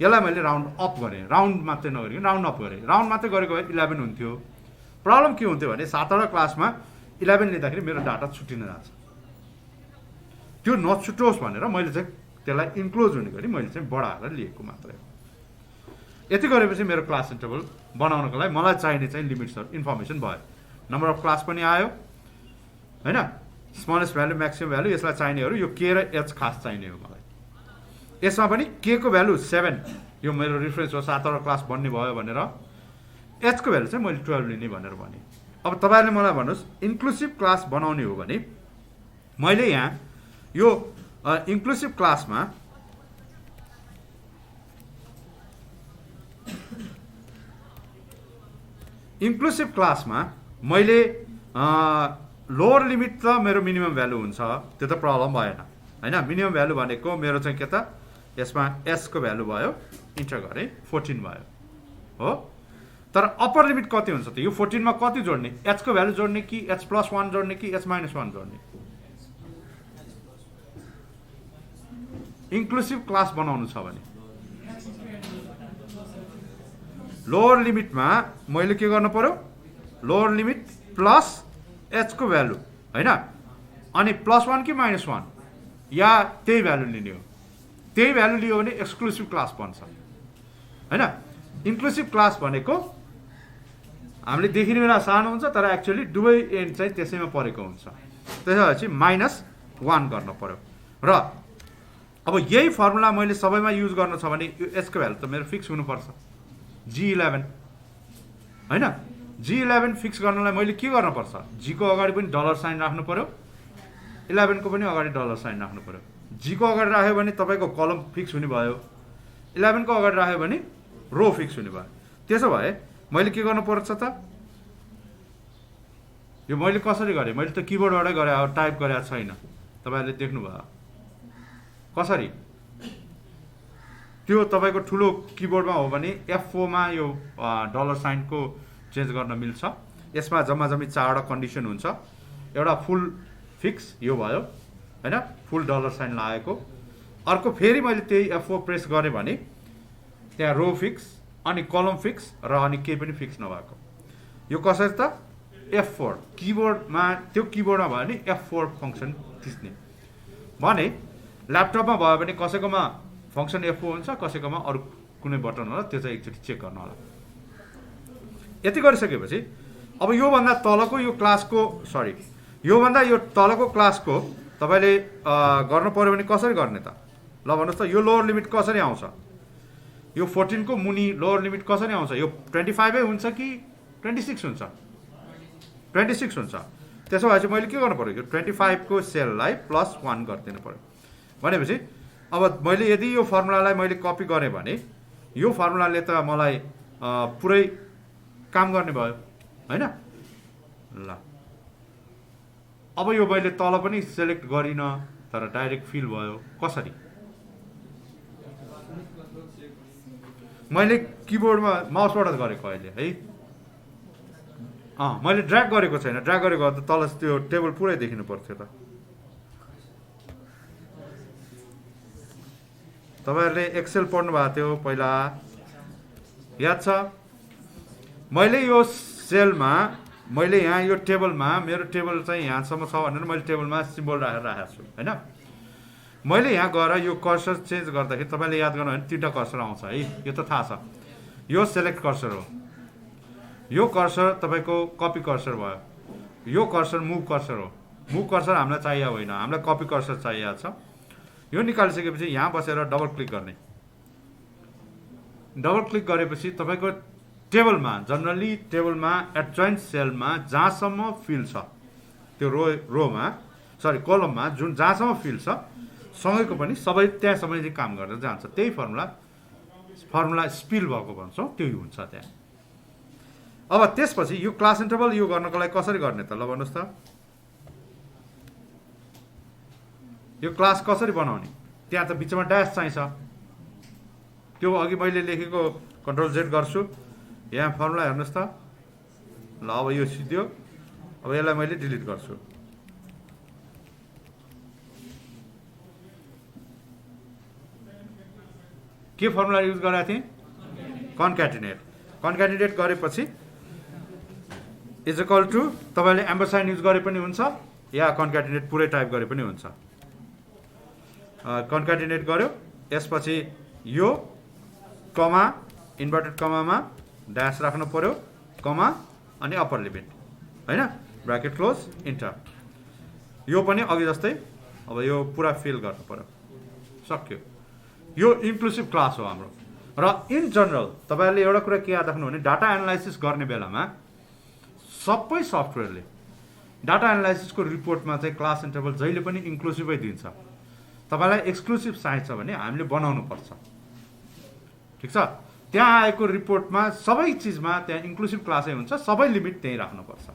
यसलाई मैले राउन्ड अप गरेँ। राउन्ड मात्रै नगरिकन राउन्ड अप गरेँ। राउन्ड मात्रै गरेको भए 11 हुन्थ्यो। प्रब्लम के हुन्थ्यो भने 7वटा क्लासमा 11 लिँदाखेरि मेरो डाटा छुट्टिन जान्छ। त्यो नछुटोस् भनेर मैले चाहिँ त्यसलाई इन्क्लोज हुने गरी मैले चाहिँ बढाएर लिएको मात्रै हो। यति गरेपछि मेरो क्लास इन्टरभल बनाउनको लागि मलाई चाहिने चाहिँ लिमिट्सहरू इन्फर्मेसन भयो। नम्बर अफ क्लास पनि आयो हैन, स्मलेस्ट भ्यालु म्याक्सिमम भ्यालु यसलाई चाहिनेहरू यो k र h खास चाहिने हो मलाई। यसमा पनि k को भ्यालु 7 यो मेरो रिफरेन्स हो 7वटा क्लास बन्ने भयो भनेर, h को भ्यालु चाहिँ मैले 12 लिने भनेर भने। अब तपाईहरुले मलाई भन्नुस् इन्क्लुसिभ क्लास बनाउने हो भने मैले यहाँ यो इन्क्लुसिभ क्लासमा मैले लोअर लिमिट त मेरो मिनिमम भ्यालु हुन्छ, त्यो त प्रब्लम भएन हैन। मिनिमम भ्यालु भनेको मेरो चाहिँ के त यसमा s को भ्यालु भयो, इन्टर गरे 14 भयो हो। तर अप्पर लिमिट कति हुन्छ त यो 14 मा कति जोड्ने, h को भ्यालु जोड्ने कि h + 1 जोड्ने कि h - 1 जोड्ने। इन्क्लुसिभ क्लास बनाउनु छ भने लोअर लिमिटमा मैले के गर्नु पर्यो, लोअर लिमिट प्लस h को भ्यालु हैन, अनि +1 कि -1 या त्यही भ्यालु लिने हो। त्यही भ्यालु लियो भने एक्सक्लुसिभ क्लास बन्छ हैन। इन्क्लुसिभ क्लास भनेको हामीले देखिने बेला सानो हुन्छ तर एक्चुअली दुवै एन्ड चाहिँ त्यसैमा परेको हुन्छ। त्यसपछि -1 गर्न पर्यो। र अब यही फर्मुला मैले सबैमा युज गर्न छ भने यो h को भ्यालु त मेरो फिक्स हुनुपर्छ g11 हैन। g11 फिक्स गर्नलाई मैले के गर्न पर्छ, g को अगाडि पनि डलर साइन राख्नु पर्यो, 11 को पनि अगाडि डलर साइन राख्नु पर्यो। g को अगाडि राख्यो भने तपाईको कलम फिक्स हुने भयो, 11 को अगाडि राख्यो भने रो फिक्स हुने भयो। त्यसो भए मैले के गर्नु पर्छ त, यो मैले कसरी गरे, मैले त किबोर्डबाटै गरे हो, टाइप गरेको छैन। तपाईहरुले देख्नु भयो कसरी, त्यो तपाईको ठुलो किबोर्डमा हो भने F4 मा यो डलर साइन को चेन्ज गर्न मिल्छ। यसमा जम्मा जम्मी 4वटा कन्डिसन हुन्छ। एउटा फुल फिक्स यो भयो हैन, फुल डलर साइन लागेको। अर्को फेरि मैले त्यही F4 प्रेस गरे भने त्यहाँ रो फिक्स अनि कलम फिक्स र अनि केही पनि फिक्स नभएको। यो कसरी त F4 किबोर्डमा, त्यो किबोर्डमा भयो भने F4 फंक्सन थिच्ने भने ल्यापटपमा भयो भने कसैकोमा फंक्सन F4 हुन्छ, कसैकोमा अरु कुनै बटन होला, त्यो चाहिँ एकचोटी चेक गर्न होला। यति गरिसकेपछि अब यो भन्दा तलको यो क्लासको सरी यो भन्दा यो तलको क्लासको तपाईले गर्नु पर्यो भने कसरी गर्ने त, ल भन्नुस् त। यो लोअर लिमिट कसरी आउँछ, यो 14 को मुनि लोअर लिमिट कसरी आउँछ, यो 25 नै हुन्छ कि 26 हुन्छ, 26 हुन्छ। त्यसो भए चाहिँ मैले के गर्नु पर्यो, यो 25 को सेललाई +1 गरिदिनु पर्यो। भनेपछि अब मैले यदि यो फर्मुलालाई मैले कपी गरेँ भने यो फर्मुलाले त मलाई पुरै काम गर्ने भयो हैन। ल अब यो मैले तल पनि सिलेक्ट गरिन तर डाइरेक्ट फिल भयो। कसरी, मैले किबोर्डमा माउसबाट गरेको अहिले है, मैले ड्र्याग गरेको छैन। ड्र्याग गरेको त तल त्यो टेबल पुरै देखिनु पर्थ्यो त। तपाईहरुले एक्सेल पढ्नु भएको थियो पहिला, याद छ। मैले यो सेलमा, मैले यहाँ यो टेबलमा, मेरो टेबल चाहिँ यहाँसम्म छ भनेर मैले टेबलमा सिम्बल राखेर राखेको छु हैन। मैले यहाँ गएर यो कर्सर चेन्ज गर्दाखेरि तपाईले याद गर्नु भने 3टा कर्सर आउँछ है, यो त थाहा छ। यो सिलेक्ट कर्सर हो, यो कर्सर तपाईको कपी कर्सर भयो, यो कर्सर मुभ कर्सर हो। मुभ कर्सर हामीलाई चाहिएको होइन, हामीलाई कपी कर्सर चाहिएको छ। यो निकालिसकेपछि यहाँ बसेर डबल क्लिक गर्ने। डबल क्लिक गरेपछि तपाईँको टेबलमा, जनरली टेबलमा एडजोइन्ट सेलमा जहाँसम्म फिल छ त्यो रोमा कलममा जुन जहाँसम्म फिल छ सँगैको पनि सबै त्यहाँसम्म चाहिँ काम गरेर जान्छ। त्यही फर्मुला स्पिल भएको भन्छौँ, त्यही हुन्छ त्यहाँ। अब त्यसपछि यो क्लास इन्टरभल यो गर्नको लागि कसरी गर्ने त ल भन्नुहोस् त। यो क्लास कसरी बनाउने? त्यहाँ त बिचमा ड्यास चाहिन्छ। त्यो अघि मैले लेखेको कन्ट्रोल जेड गर्छु, यहाँ फर्मुला हेर्नुहोस् त। ल अब यो सिद्धियो। अब यसलाई मैले डिलिट गर्छु। के फर्मुला युज गरेको थिएँ? कन्क्याटिनेट। कन्क्याटिनेट गरेपछि इज इक्वल टु तपाईँले एम्परसाइन युज गरे पनि हुन्छ या कन्क्याटिनेट पुरै टाइप गरे पनि हुन्छ। कन्क्याटिनेट गर्यो, यसपछि यो कमा इन्भर्टेड कमामा ड्यास राख्नु पर्यो, कमा अनि अप्पर लिमिट होइन, ब्राकेट क्लोज इन्टर। यो पनि अघि जस्तै अब यो पुरा फिल गर्नु पर्यो, सक्यो। यो इन्क्लुसिभ क्लास हो हाम्रो। र इन जनरल तपाईँहरूले एउटा कुरा के याद राख्नु भने डाटा एनालाइसिस गर्ने बेलामा सबै सफ्टवेयरले डाटा एनालाइसिसको रिपोर्टमा चाहिँ क्लास इन्टरभल जहिले पनि इन्क्लुसिभै दिन्छ। तपाईँलाई एक्सक्लुसिभ चाहिन्छ भने हामीले बनाउनु पर्छ, ठिक छ। त्यहाँ आएको रिपोर्टमा सबै चिजमा त्यहाँ इन्क्लुसिभ क्लासै हुन्छ, सबै लिमिट त्यहीँ राख्नुपर्छ।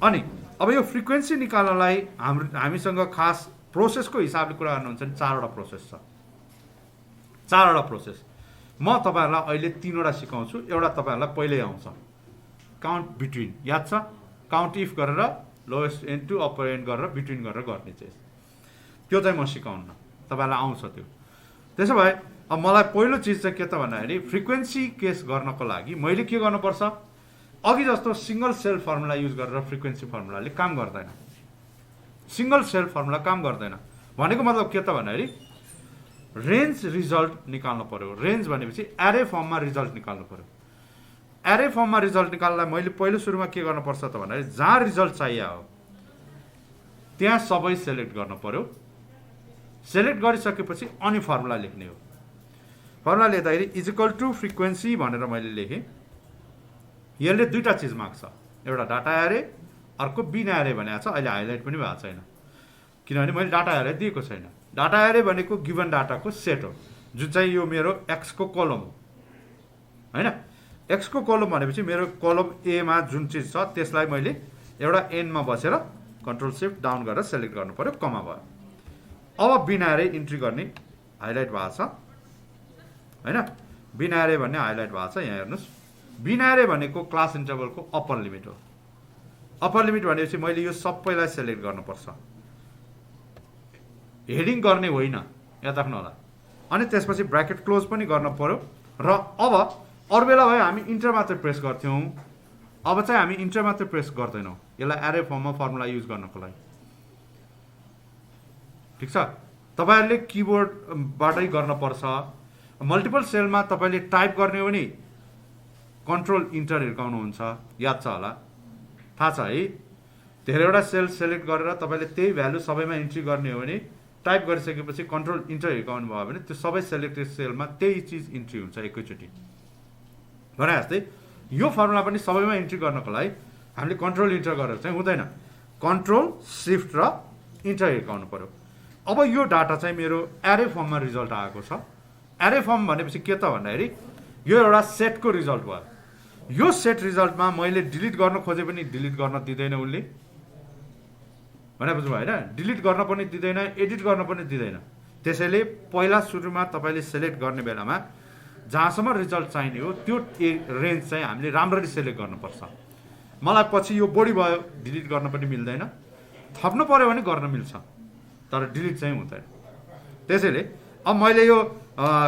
अनि अब यो फ्रिक्वेन्सी निकाल्नलाई हामीसँग खास प्रोसेसको हिसाबले कुरा गर्नुहुन्छ भने 4वटा प्रोसेस छ। 4वटा प्रोसेस म तपाईँहरूलाई अहिले 3वटा सिकाउँछु। एउटा तपाईँहरूलाई पहिल्यै आउँछ, काउन्ट बिट्विन याद छ। काउन्ट इफ गरेर lowest end to upper end गरेर बिट्विन गरेर गर्ने चाहिँ त्यो चाहिँ म सिकाउन्न, तपाईँहरूलाई आउँछ त्यो। त्यसो भए अब मलाई पहिलो चिज चाहिँ के त भन्दाखेरि फ्रिक्वेन्सी केस गर्नको लागि मैले के गर्नुपर्छ? अघि जस्तो सिङ्गल सेल फर्मुला युज गरेर फ्रिक्वेन्सी फर्मुलाले काम गर्दैन। सिङ्गल सेल फर्मुला काम गर्दैन भनेको मतलब के त भन्दाखेरि रेन्ज रिजल्ट निकाल्नु पर्यो। रेन्ज भनेपछि एरे फर्ममा रिजल्ट निकाल्नु पर्यो। एरे फर्ममा रिजल्ट निकाल्नलाई मैले पहिलो सुरुमा के गर्नुपर्छ त भन्दाखेरि जहाँ रिजल्ट चाहियो हो त्यहाँ सबै सेलेक्ट गर्नु पर्यो। सेलेक्ट गरिसकेपछि अनि फर्मुला लेख्ने हो। फर्मुला लेख्दाखेरि इज इक्वल टु फ्रिक्वेन्सी भनेर मैले लेखेँ। यसले दुईवटा चिज माग्छ, एउटा डाटा एरे, अर्को बिना एरे भनेको छ। अहिले हाइलाइट पनि भएको छैन किनभने मैले डाटा एरे दिएको छैन। डाटा एरे भनेको गिभन डाटाको सेट हो जुन चाहिँ यो मेरो एक्सको कलम हो होइन। एक्सको कलम भनेपछि मेरो कलम एमा जुन चिज छ त्यसलाई मैले एउटा एनमा बसेर कन्ट्रोल सिफ्ट डाउन गरेर सेलेक्ट गर्नु पर्यो, कमा भयो। अब बिना एरे इन्ट्री गर्ने हाइलाइट भएको छ होइन। बिना एरे भन्ने हाइलाइट भएको छ, यहाँ हेर्नुहोस्। बिना एरे भनेको क्लास इन्टरभलको अप्पर लिमिट हो। अप्पर लिमिट भनेपछि मैले यो सबैलाई सेलेक्ट गर्नुपर्छ, हेडिङ गर्ने होइन, याद राख्नु होला। अनि त्यसपछि ब्राकेट क्लोज पनि गर्न पर्यो। र अब अरू बेला भए हामी इन्टर मात्रै प्रेस गर्थ्यौँ, अब चाहिँ हामी इन्टर मात्रै प्रेस गर्दैनौँ यसलाई एरे फर्ममा फर्मुला युज गर्नको लागि, ठिक छ। तपाईँहरूले किबोर्डबाटै गर्नुपर्छ। मल्टिपल सेलमा तपाईँले टाइप गर्ने हो भने कन्ट्रोल इन्टर हिर्काउनुहुन्छ, याद छ होला, थाहा छ है। धेरैवटा सेल सेलेक्ट गरेर तपाईँले त्यही भ्यालु सबैमा इन्ट्री गर्ने हो भने टाइप गरिसकेपछि कन्ट्रोल इन्टर हिर्काउनु भयो भने त्यो सबै सेलेक्टेड सेलमा त्यही चिज इन्ट्री हुन्छ एकैचोटि। भने जस्तै यो फर्मुला पनि सबैमा इन्ट्री गर्नको लागि हामीले कन्ट्रोल इन्टर गरेर चाहिँ हुँदैन, कन्ट्रोल सिफ्ट र इन्टर हिर्काउनु पर्यो। अब यो डाटा चाहिँ मेरो एरे फर्ममा रिजल्ट आएको छ। एरे फर्म भनेपछि के त भन्दाखेरि यो एउटा सेटको रिजल्ट भयो। यो सेट रिजल्टमा मैले डिलिट गर्न खोजे पनि डिलिट गर्न दिँदैन उसले, भने बुझ्नुभयो होइन। डिलिट गर्न पनि दिँदैन, एडिट गर्न पनि दिँदैन। त्यसैले पहिला सुरुमा तपाईँले सेलेक्ट गर्ने बेलामा जहाँसम्म रिजल्ट चाहिने हो त्यो रेन्ज चाहिँ हामीले राम्ररी सेलेक्ट गर्नुपर्छ। मलाई पछि यो बढी भयो, डिलिट गर्न पनि मिल्दैन, थप्नु पर्यो भने गर्न मिल्छ तर डिलिट चाहिँ हुँदैन। त्यसैले अब मैले यो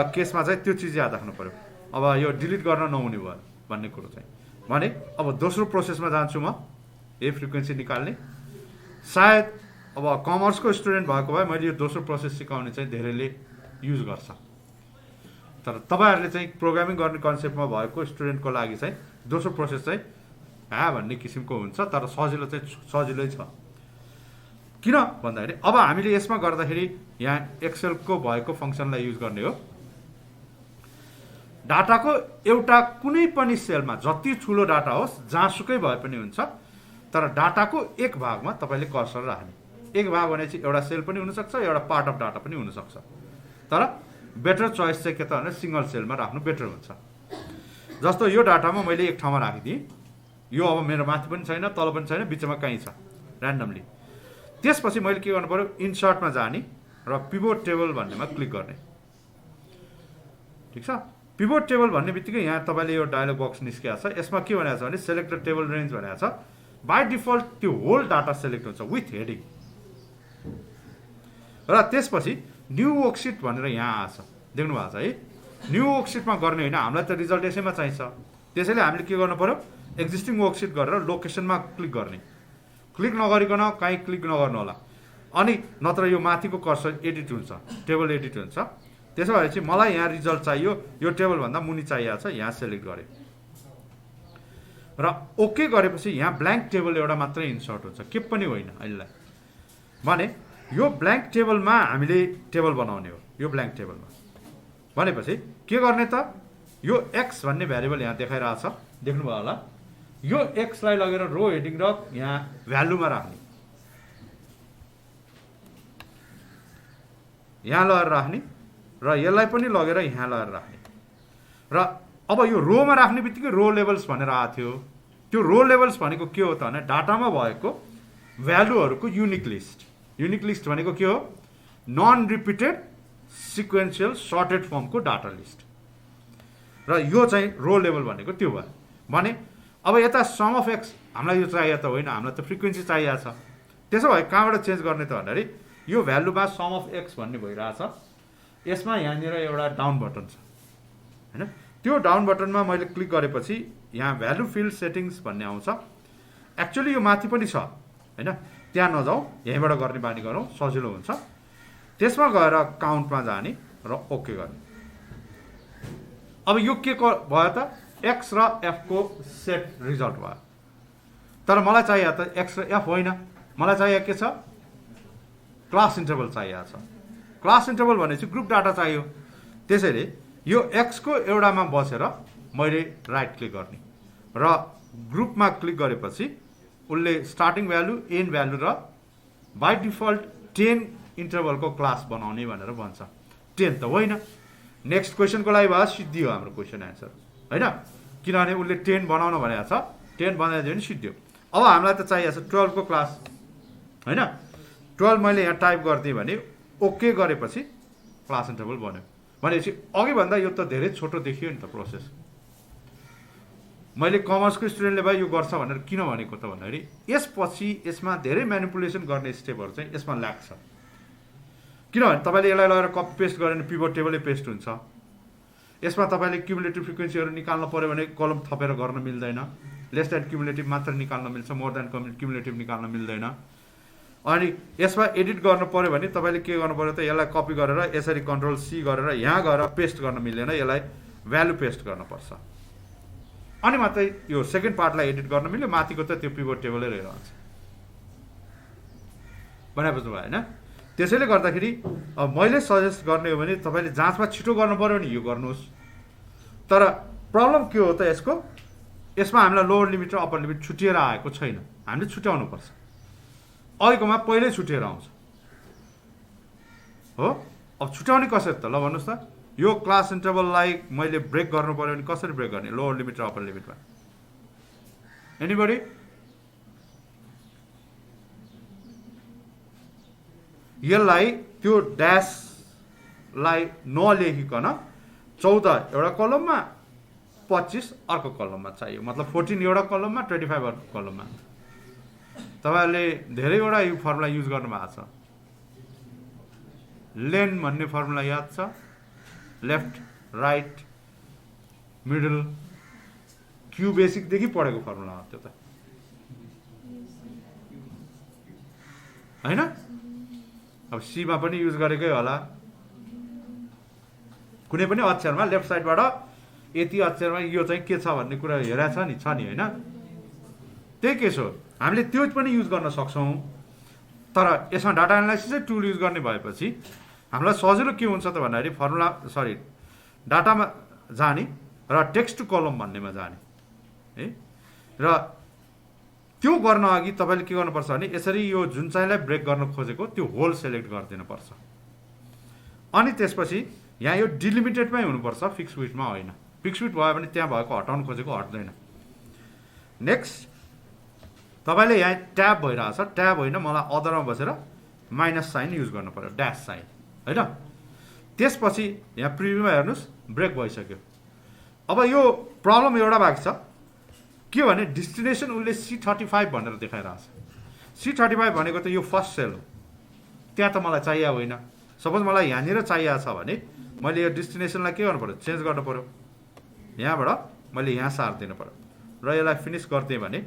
केसमा चाहिँ त्यो चिज याद राख्नु पर्यो। अब यो डिलिट गर्न नहुने भयो भन्ने कुरो चाहिँ भने अब दोस्रो प्रोसेसमा जान्छु म, यही फ्रिक्वेन्सी निकाल्ने। सायद अब कमर्सको स्टुडेन्ट भएको भए मैले यो दोस्रो प्रोसेस सिकाउने चाहिँ धेरैले युज गर्छ, तर तपाईँहरूले चाहिँ प्रोग्रामिङ गर्ने कन्सेप्टमा भएको स्टुडेन्टको लागि चाहिँ दोस्रो प्रोसेस चाहिँ भन्ने किसिमको हुन्छ, तर सजिलो चाहिँ सजिलै छ। किन भन्दाखेरि अब हामीले यसमा गर्दाखेरि यहाँ एक्सेलको भएको फङ्सनलाई युज गर्ने हो। डाटाको एउटा कुनै पनि सेलमा जति ठुलो डाटा होस् जहाँसुकै भए पनि हुन्छ, तर डाटाको एक भागमा तपाईँले कर्सर राख्ने। एक भाग भनेपछि एउटा सेल पनि हुनसक्छ, एउटा पार्ट अफ डाटा पनि हुनसक्छ, तर बेटर चोइस चाहिँ के त भने सिङ्गल सेलमा राख्नु बेटर हुन्छ। जस्तो यो डाटामा मैले एक ठाउँमा राखिदिएँ, यो अब मेरो माथि पनि छैन तल पनि छैन, बिचमा कहीँ छ ऱ्यान्डमली। त्यसपछि मैले के गर्नु पर्यो, इन्सर्टमा जाने र पिभोट टेबल भन्नेमा क्लिक गर्ने। ठिक छ, पिभोट टेबल भन्ने बित्तिकै यहाँ तपाईँले यो डायलग बक्स निस्किएको छ। यसमा के भनेको छ भने सेलेक्टेड टेबल रेन्ज भनेको छ। बाई डिफल्ट त्यो होल डाटा सेलेक्ट हुन्छ विथ हेडिङ, र त्यसपछि न्यू वर्कसिट भनेर यहाँ आछ, देख्नु भएको छ है। न्यू वर्कसिटमा गर्ने होइन, हामीलाई त रिजल्ट यसैमा चाहिन्छ। त्यसैले हामीले के गर्नु पर्यो, एक्जिस्टिङ वर्कसिट गरेर लोकेसनमा क्लिक गर्ने। क्लिक नगरिकन कहीँ क्लिक नगर्नु होला, अनि नत्र यो माथिको कर्सर एडिट हुन्छ, टेबल एडिट हुन्छ। त्यसो भएपछि मलाई यहाँ रिजल्ट चाहियो, यो टेबलभन्दा मुनि चाहिएको छ, यहाँ सेलेक्ट गरेँ र ओके गरेपछि यहाँ ब्ल्याङ्क टेबल एउटा मात्रै इन्सर्ट हुन्छ, के पनि होइन अहिलेलाई। भने यो ब्ल्याङ्क टेबलमा हामीले टेबल बनाउने हो। यो ब्ल्याङ्क टेबलमा भनेपछि के गर्ने त, यो एक्स भन्ने भ्यारिएबल यहाँ देखाइरहेछ, देख्नुभयो होला। यो एक्सलाई लगेर रो हेडिङ र यहाँ भ्यालुमा राख्ने, यहाँ लगेर राख्ने, र यसलाई पनि लगेर यहाँ लगेर राख्ने। र अब यो रोमा राख्ने बित्तिकै रो लेभल्स भनेर आएको थियो। त्यो रो लेभल्स भनेको के हो त भने डाटामा भएको भ्यालुहरूको युनिक लिस्ट। युनिक लिस्ट भनेको के हो, नन रिपिटेड सिक्वेन्सियल सर्टेड फर्मको डाटा लिस्ट। र यो चाहिँ रो लेभल भनेको त्यो भयो। भने अब यता सम अफ एक्स हामीलाई यो चाहिएको त होइन, हामीलाई त फ्रिक्वेन्सी चाहिएको छ। त्यसो भए कहाँबाट चेन्ज गर्ने त भन्दाखेरि यो भ्यालुमा सम अफ एक्स भन्ने भइरहेछ, यसमा यहाँनिर एउटा डाउन बटन छ होइन। त्यो डाउन बटनमा मैले क्लिक गरेपछि यहाँ भ्यालु फिल्ड सेटिङ्स भन्ने आउँछ। एक्चुअली यो माथि पनि छ होइन, त्यहाँ नजाउँ, यहीँबाट गर्ने बानी गरौँ, सजिलो हुन्छ। त्यसमा गएर काउन्टमा जाने र ओके गर्ने। अब यो के भयो त, एक्स र एफको सेट रिजल्ट भयो। तर मलाई चाहिएको त एक्स र एफ होइन, मलाई चाहिएको के छ, क्लास इन्टरभल चाहिएको छ। क्लास इन्टरभल भनेपछि ग्रुप डाटा चाहियो। त्यसैले यो एक्सको एउटामा बसेर मैले राइट क्लिक गर्ने र ग्रुपमा क्लिक गरेपछि उसले स्टार्टिङ भ्यालु, एन्ड भ्यालु र बाई डिफल्ट 10 इन्टरभलको क्लास बनाउने भनेर भन्छ। 10 त होइन। नेक्स्ट क्वेसनको लागि भयो, सिद्धियो हाम्रो क्वेसन एन्सर होइन, किनभने उसले 10 बनाउन भनेको छ, 10 बनाइदियो भने सिद्धियो। अब हामीलाई त चाहिएको छ 12 को क्लास होइन। 12 मैले यहाँ टाइप गरिदिएँ भने ओके गरेपछि क्लास इन्टरभल बन्यो। भनेपछि अघिभन्दा यो त धेरै छोटो देखियो नि त प्रोसेस। मैले कमर्सको स्टुडेन्टले भाइ यो गर्छ भनेर किन भनेको त भन्दाखेरि यसपछि यसमा धेरै म्यानिपुलेसन गर्ने स्टेपहरू चाहिँ यसमा लाग्छ। किनभने तपाईँले यसलाई लगेर कपी पेस्ट गऱ्यो भने पिभट टेबलै पेस्ट हुन्छ। यसमा तपाईँले क्युमुलेटिभ फ्रिक्वेन्सीहरू निकाल्नु पऱ्यो भने कलम थपेर गर्न मिल्दैन। लेस देन क्युमुलेटिभ मात्र निकाल्न मिल्छ, मोर देन क्युमुलेटिभ निकाल्न मिल्दैन। अनि यसमा एडिट गर्नु पऱ्यो भने तपाईँले के गर्नु पऱ्यो त, यसलाई कपी गरेर यसरी कन्ट्रोल सी गरेर यहाँ गएर पेस्ट गर्न मिल्दैन, यसलाई भ्यालु पेस्ट गर्नुपर्छ। अनि मात्रै यो सेकेन्ड पार्टलाई एडिट गर्न मिल्यो, माथिको त त्यो पिभट टेबलै रहिरहन्छ। भने बुझ्नु भयो होइन। त्यसैले गर्दाखेरि मैले सजेस्ट गर्ने हो भने तपाईँले जाँचमा छिटो गर्नु पऱ्यो भने यो गर्नुहोस्। तर प्रब्लम के हो त यसको, यसमा हामीलाई लोवर लिमिट र अप्पर लिमिट छुटिएर आएको छैन, हामीले छुट्याउनुपर्छ। अहिलेकोमा पहिल्यै छुटिएर आउँछ हो। अब छुट्याउने कसरी त, ल भन्नुहोस् त। यो क्लास इन्टरभललाई मैले ब्रेक गर्नु पऱ्यो भने कसरी ब्रेक गर्ने, लोवर लिमिट र अप्पर लिमिटमा? एनीबडी? यसलाई त्यो ड्यासलाई नलेखिकन 14 एउटा कलममा, 25 अर्को कलममा चाहियो। मतलब 14 एउटा कलममा, 25 अर्को कलममा। तपाईँहरूले धेरैवटा यो फर्मुला युज गर्नुभएको छ। लेन भन्ने फर्मुला याद छ, लेफ्ट राइट मिडल, क्यू बेसिकदेखि पढेको फर्मुला हो त्यो त होइन। अब सीमा पनि युज गरेकै होला। कुनै पनि अक्षरमा लेफ्ट साइडबाट यति अक्षरमा यो चाहिँ के छ भन्ने कुरा हेरेको छ नि होइन। त्यही केस हो, हामीले त्यो पनि युज गर्न सक्छौँ। तर यसमा डाटा एनालाइसिसै टुल युज गर्ने भएपछि हामीलाई सजिलो के हुन्छ त भन्दाखेरि डाटामा जाने र टेक्स्ट टु कलम भन्नेमा जाने है। र त्यो गर्न अघि तपाईँले के गर्नुपर्छ भने यसरी यो जुन चाहिँलाई ब्रेक गर्न खोजेको त्यो होल सेलेक्ट गरिदिनुपर्छ। अनि त्यसपछि यहाँ यो डिलिमिटेडमै हुनुपर्छ, फिक्स विड्थमा होइन। फिक्स विड्थ भयो भने त्यहाँ भएको हटाउन खोजेको हट्दैन। नेक्स्ट तपाईँले यहाँ ट्याब भइरहेछ, ट्याब होइन, मलाई अदरमा बसेर माइनस साइन युज गर्नु पर्यो, ड्यास साइन होइन। त्यसपछि यहाँ प्रिभ्यूमा हेर्नुहोस् ब्रेक भइसक्यो। अब यो प्रब्लम एउटा बाँकी छ के भने डेस्टिनेसन उसले C35 भनेर देखाइरहेछ। C35 भनेको त यो फर्स्ट सेल हो, त्यहाँ त मलाई चाहिएको होइन। सपोज मलाई यहाँनिर चाहिएको छ भने मैले यो डेस्टिनेसनलाई के गर्नु पर्यो, चेन्ज गर्नु पर्यो। यहाँबाट मैले यहाँ सारिदिनु पर्यो र यसलाई फिनिस गरिदिएँ भने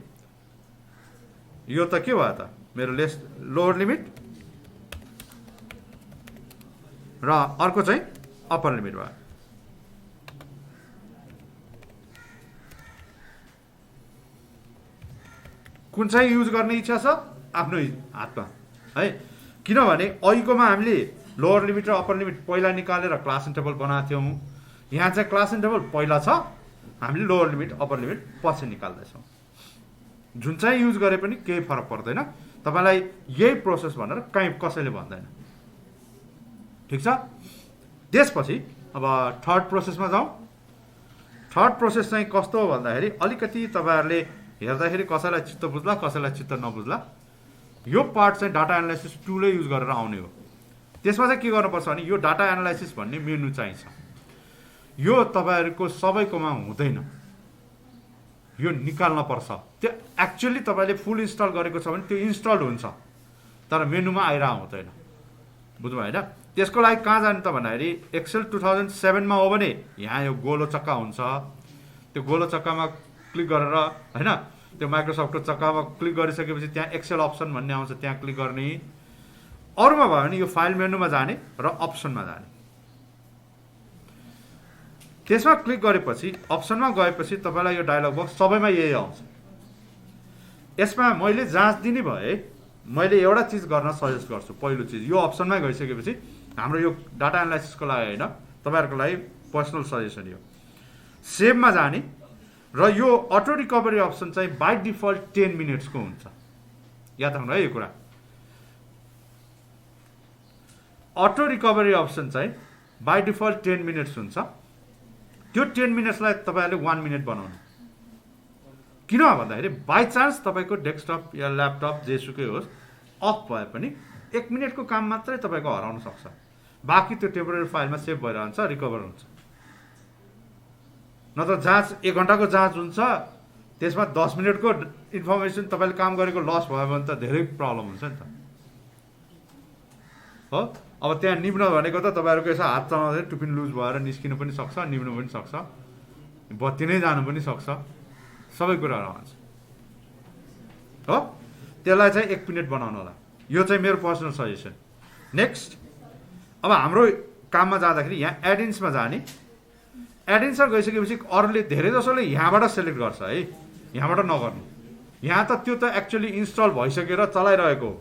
यो त के भयो त मेरो लोअर लिमिट र अर्को चाहिँ अप्पर लिमिट भयो। कुन चाहिँ युज गर्ने इच्छा छ आफ्नो हातमा है। किनभने अहिलेकोमा हामीले लोअर लिमिट र अप्पर लिमिट पहिला निकालेर क्लास इन्टरभल बनाएको थियौँ। यहाँ चाहिँ क्लास इन्टरभल पहिला छ, हामीले लोअर लिमिट अप्पर लिमिट पछि निकाल्दैछौँ। जुन चाहिँ युज गरे पनि केही फरक पर्दैन, तपाईँलाई यही प्रोसेस भनेर कहीँ कसैले भन्दैन। ठिक छ। त्यसपछि अब थर्ड प्रोसेसमा जाउँ। थर्ड प्रोसेस चाहिँ कस्तो हो भन्दाखेरि अलिकति तपाईँहरूले हेर्दाखेरि कसैलाई चित्त बुझ्ला कसैलाई चित्त नबुझ्ला, यो पार्ट चाहिँ डाटा एनालाइसिस टुलै युज गरेर आउने हो। त्यसमा चाहिँ के गर्नुपर्छ भने यो डाटा एनालाइसिस भन्ने मेनु चाहिन्छ। यो तपाईँहरूको सबैकोमा हुँदैन, यो निकाल्न पर्छ। त्यो एक्चुअली तपाईँले फुल इन्स्टल गरेको छ भने त्यो इन्स्टल्ड हुन्छ तर मेनुमा आइरहेको हुँदैन। बुझ्नुभयो होइन। त्यसको लागि कहाँ जाने त भन्दाखेरि एक्सेल 2007मा हो भने यहाँ यो गोलो चक्का हुन्छ, त्यो गोलो चक्कामा क्लिक गरेर होइन त्यो माइक्रोसफ्टको चक्कामा क्लिक गरिसकेपछि त्यहाँ एक्सेल अप्सन भन्ने आउँछ, त्यहाँ क्लिक गर्ने। अरूमा भयो भने यो फाइल मेनुमा जाने र अप्सनमा जाने। त्यसमा क्लिक गरेपछि अप्सनमा गएपछि तपाईँलाई यो डायलग बक्स सबैमा यही आउँछ। यसमा मैले जाँच दिने भए मैले एउटा चिज गर्न सजेस्ट गर्छु। पहिलो चिज यो अप्सनमा गइसकेपछि हाम्रो यो डाटा एनालाइसिसको लागि होइन, तपाईँहरूको लागि पर्सनल सजेसन यो सेभमा जाने र यो अटो रिकभरी अप्सन चाहिँ बाई डिफल्ट 10 मिनट्सको हुन्छ। याद राख्नु है यो कुरा। अटो रिकभरी अप्सन चाहिँ बाई डिफल्ट 10 मिनट्स हुन्छ। त्यो 10 मिनट्सलाई तपाईँहरूले 1 मिनट बनाउनु। किन भन्दाखेरि बाई चान्स तपाईँको डेस्कटप या ल्यापटप जेसुकै होस् अफ भए पनि 1 मिनटको काम मात्रै तपाईँको हराउन सक्छ। बाँकी त्यो टेम्पोरेरी फाइलमा सेभ भइरहन्छ, रिकभर हुन्छ। नत्र जाँच 1 घन्टाको जाँच हुन्छ, त्यसमा 10 मिनटको इन्फर्मेसन तपाईँले काम गरेको लस भयो भने त धेरै प्रब्लम हुन्छ नि त हो। अब त्यहाँ निब्न भनेको त तपाईँहरूको यसो हात चलाउँदै टुपिन लुज भएर निस्किनु पनि सक्छ, निब्नु पनि सक्छ, बत्ती नै जानु पनि सक्छ, सबै कुराहरू आउँछ हो। त्यसलाई चाहिँ 1 मिनट बनाउनु होला। यो चाहिँ मेरो पर्सनल सजेसन। नेक्स्ट अब हाम्रो काममा जाँदाखेरि यहाँ एडिन्समा जाने। एडिन्समा गइसकेपछि अरूले धेरै जसोले यहाँबाट सेलेक्ट गर्छ है, यहाँबाट नगर्नु। यहाँ त त्यो त एक्चुअली इन्स्टल भइसकेर चलाइरहेको हो।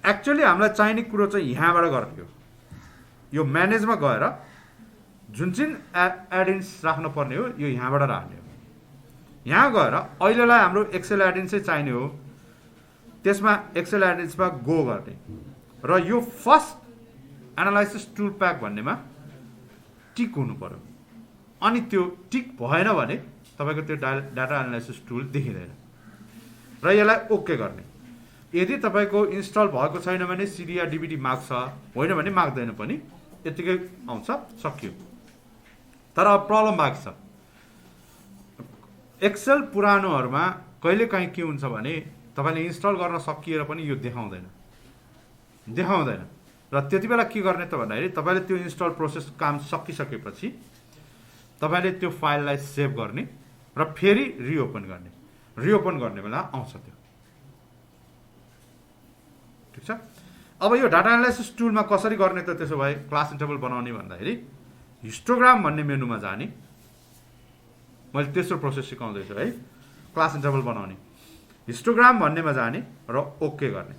एक्चुअली हामीलाई चाहिने कुरो चाहिँ यहाँबाट गर्ने हो। यो म्यानेजमा गएर जुन चाहिँ एडिन्स राख्नुपर्ने हो यो यहाँबाट राख्ने हो। यहाँ गएर अहिलेलाई हाम्रो एक्सेल एडिन्सै चाहिने हो। त्यसमा एक्सेल एडिन्समा गो गर्ने र यो फर्स्ट एनालाइसिस टुल प्याक भन्नेमा टिक हुनु पर्यो। अनि त्यो टिक भएन भने तपाईँको त्यो डाटा एनालाइसिस टुल देखिँदैन र यसलाई ओके गर्ने। यदि तपाईँको इन्स्टल भएको छैन भने सिडी या डिभिडी माग्छ, होइन भने माग्दैन पनि, यतिकै आउँछ, सकियो। तर अब प्रब्लम बाँकी छ। एक्सेल पुरानोहरूमा कहिलेकाहीँ के हुन्छ भने तपाईँले इन्स्टल गर्न सकिएर पनि यो देखाउँदैन र त्यति बेला के गर्ने त भन्दाखेरि तपाईँले त्यो इन्स्टल प्रोसेस काम सकिसकेपछि तपाईँले त्यो फाइललाई सेभ गर्ने र फेरि रिओपन गर्ने बेला आउँछ त्यो। ठिक छ। अब यो डाटा एनालाइसिस टुलमा कसरी गर्ने त त्यसो भए क्लास इन्टरभल बनाउने भन्दाखेरि हिस्टोग्राम भन्ने मेनुमा जाने। मैले तेस्रो प्रोसेस सिकाउँदैछु है, क्लास इन्टरभल बनाउने। हिस्टोग्राम भन्नेमा जाने र ओके गर्ने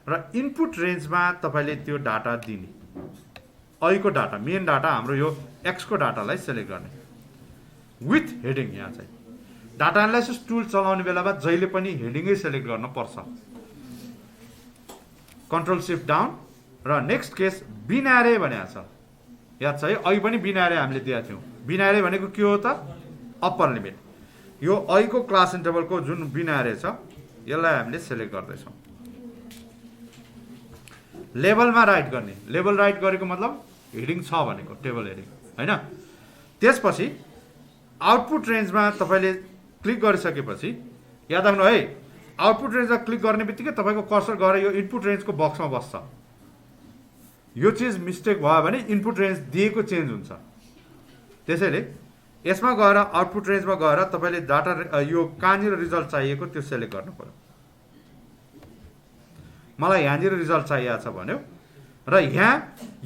र इनपुट रेन्जमा तपाईँले त्यो डाटा दिने अहिलेको डाटा मेन डाटा हाम्रो यो एक्सको डाटालाई सेलेक्ट गर्ने विथ हेडिङ यहाँ चाहिँ डाटा एनालाइसिस टुल चलाउने बेलामा जहिले पनि हेडिङै सेलेक्ट गर्न पर्छ कन्ट्रोल सिफ्ट डाउन र नेक्स्ट केस बिनारे भनेको छ याद छ है अहिले पनि बिनारे हामीले दिएका थियौँ बिनारे भनेको के हो त अप्पर लिमिट यो अहिलेको क्लास इन्टरभलको जुन बिनारे छ यसलाई हामीले सेलेक्ट गर्दैछौँ लेभलमा राइट गर्ने लेभल राइट गरेको मतलब हेडिङ छ भनेको टेबल हेडिङ होइन त्यसपछि आउटपुट रेन्जमा तपाईँले क्लिक गरिसकेपछि याद राख्नु है आउटपुट रेन्जमा क्लिक गर्ने बित्तिकै तपाईँको कर्सर गएर यो इनपुट रेन्जको बक्समा बस्छ यो चिज मिस्टेक भयो भने इनपुट रेन्ज दिएको चेन्ज हुन्छ त्यसैले यसमा गएर आउटपुट रेन्जमा गएर तपाईँले डाटा यो कहाँनिर रिजल्ट चाहिएको त्यो सेलेक्ट गर्नु पर्यो मलाई यहाँनिर रिजल्ट चाहिएको छ भन्यो र यहाँ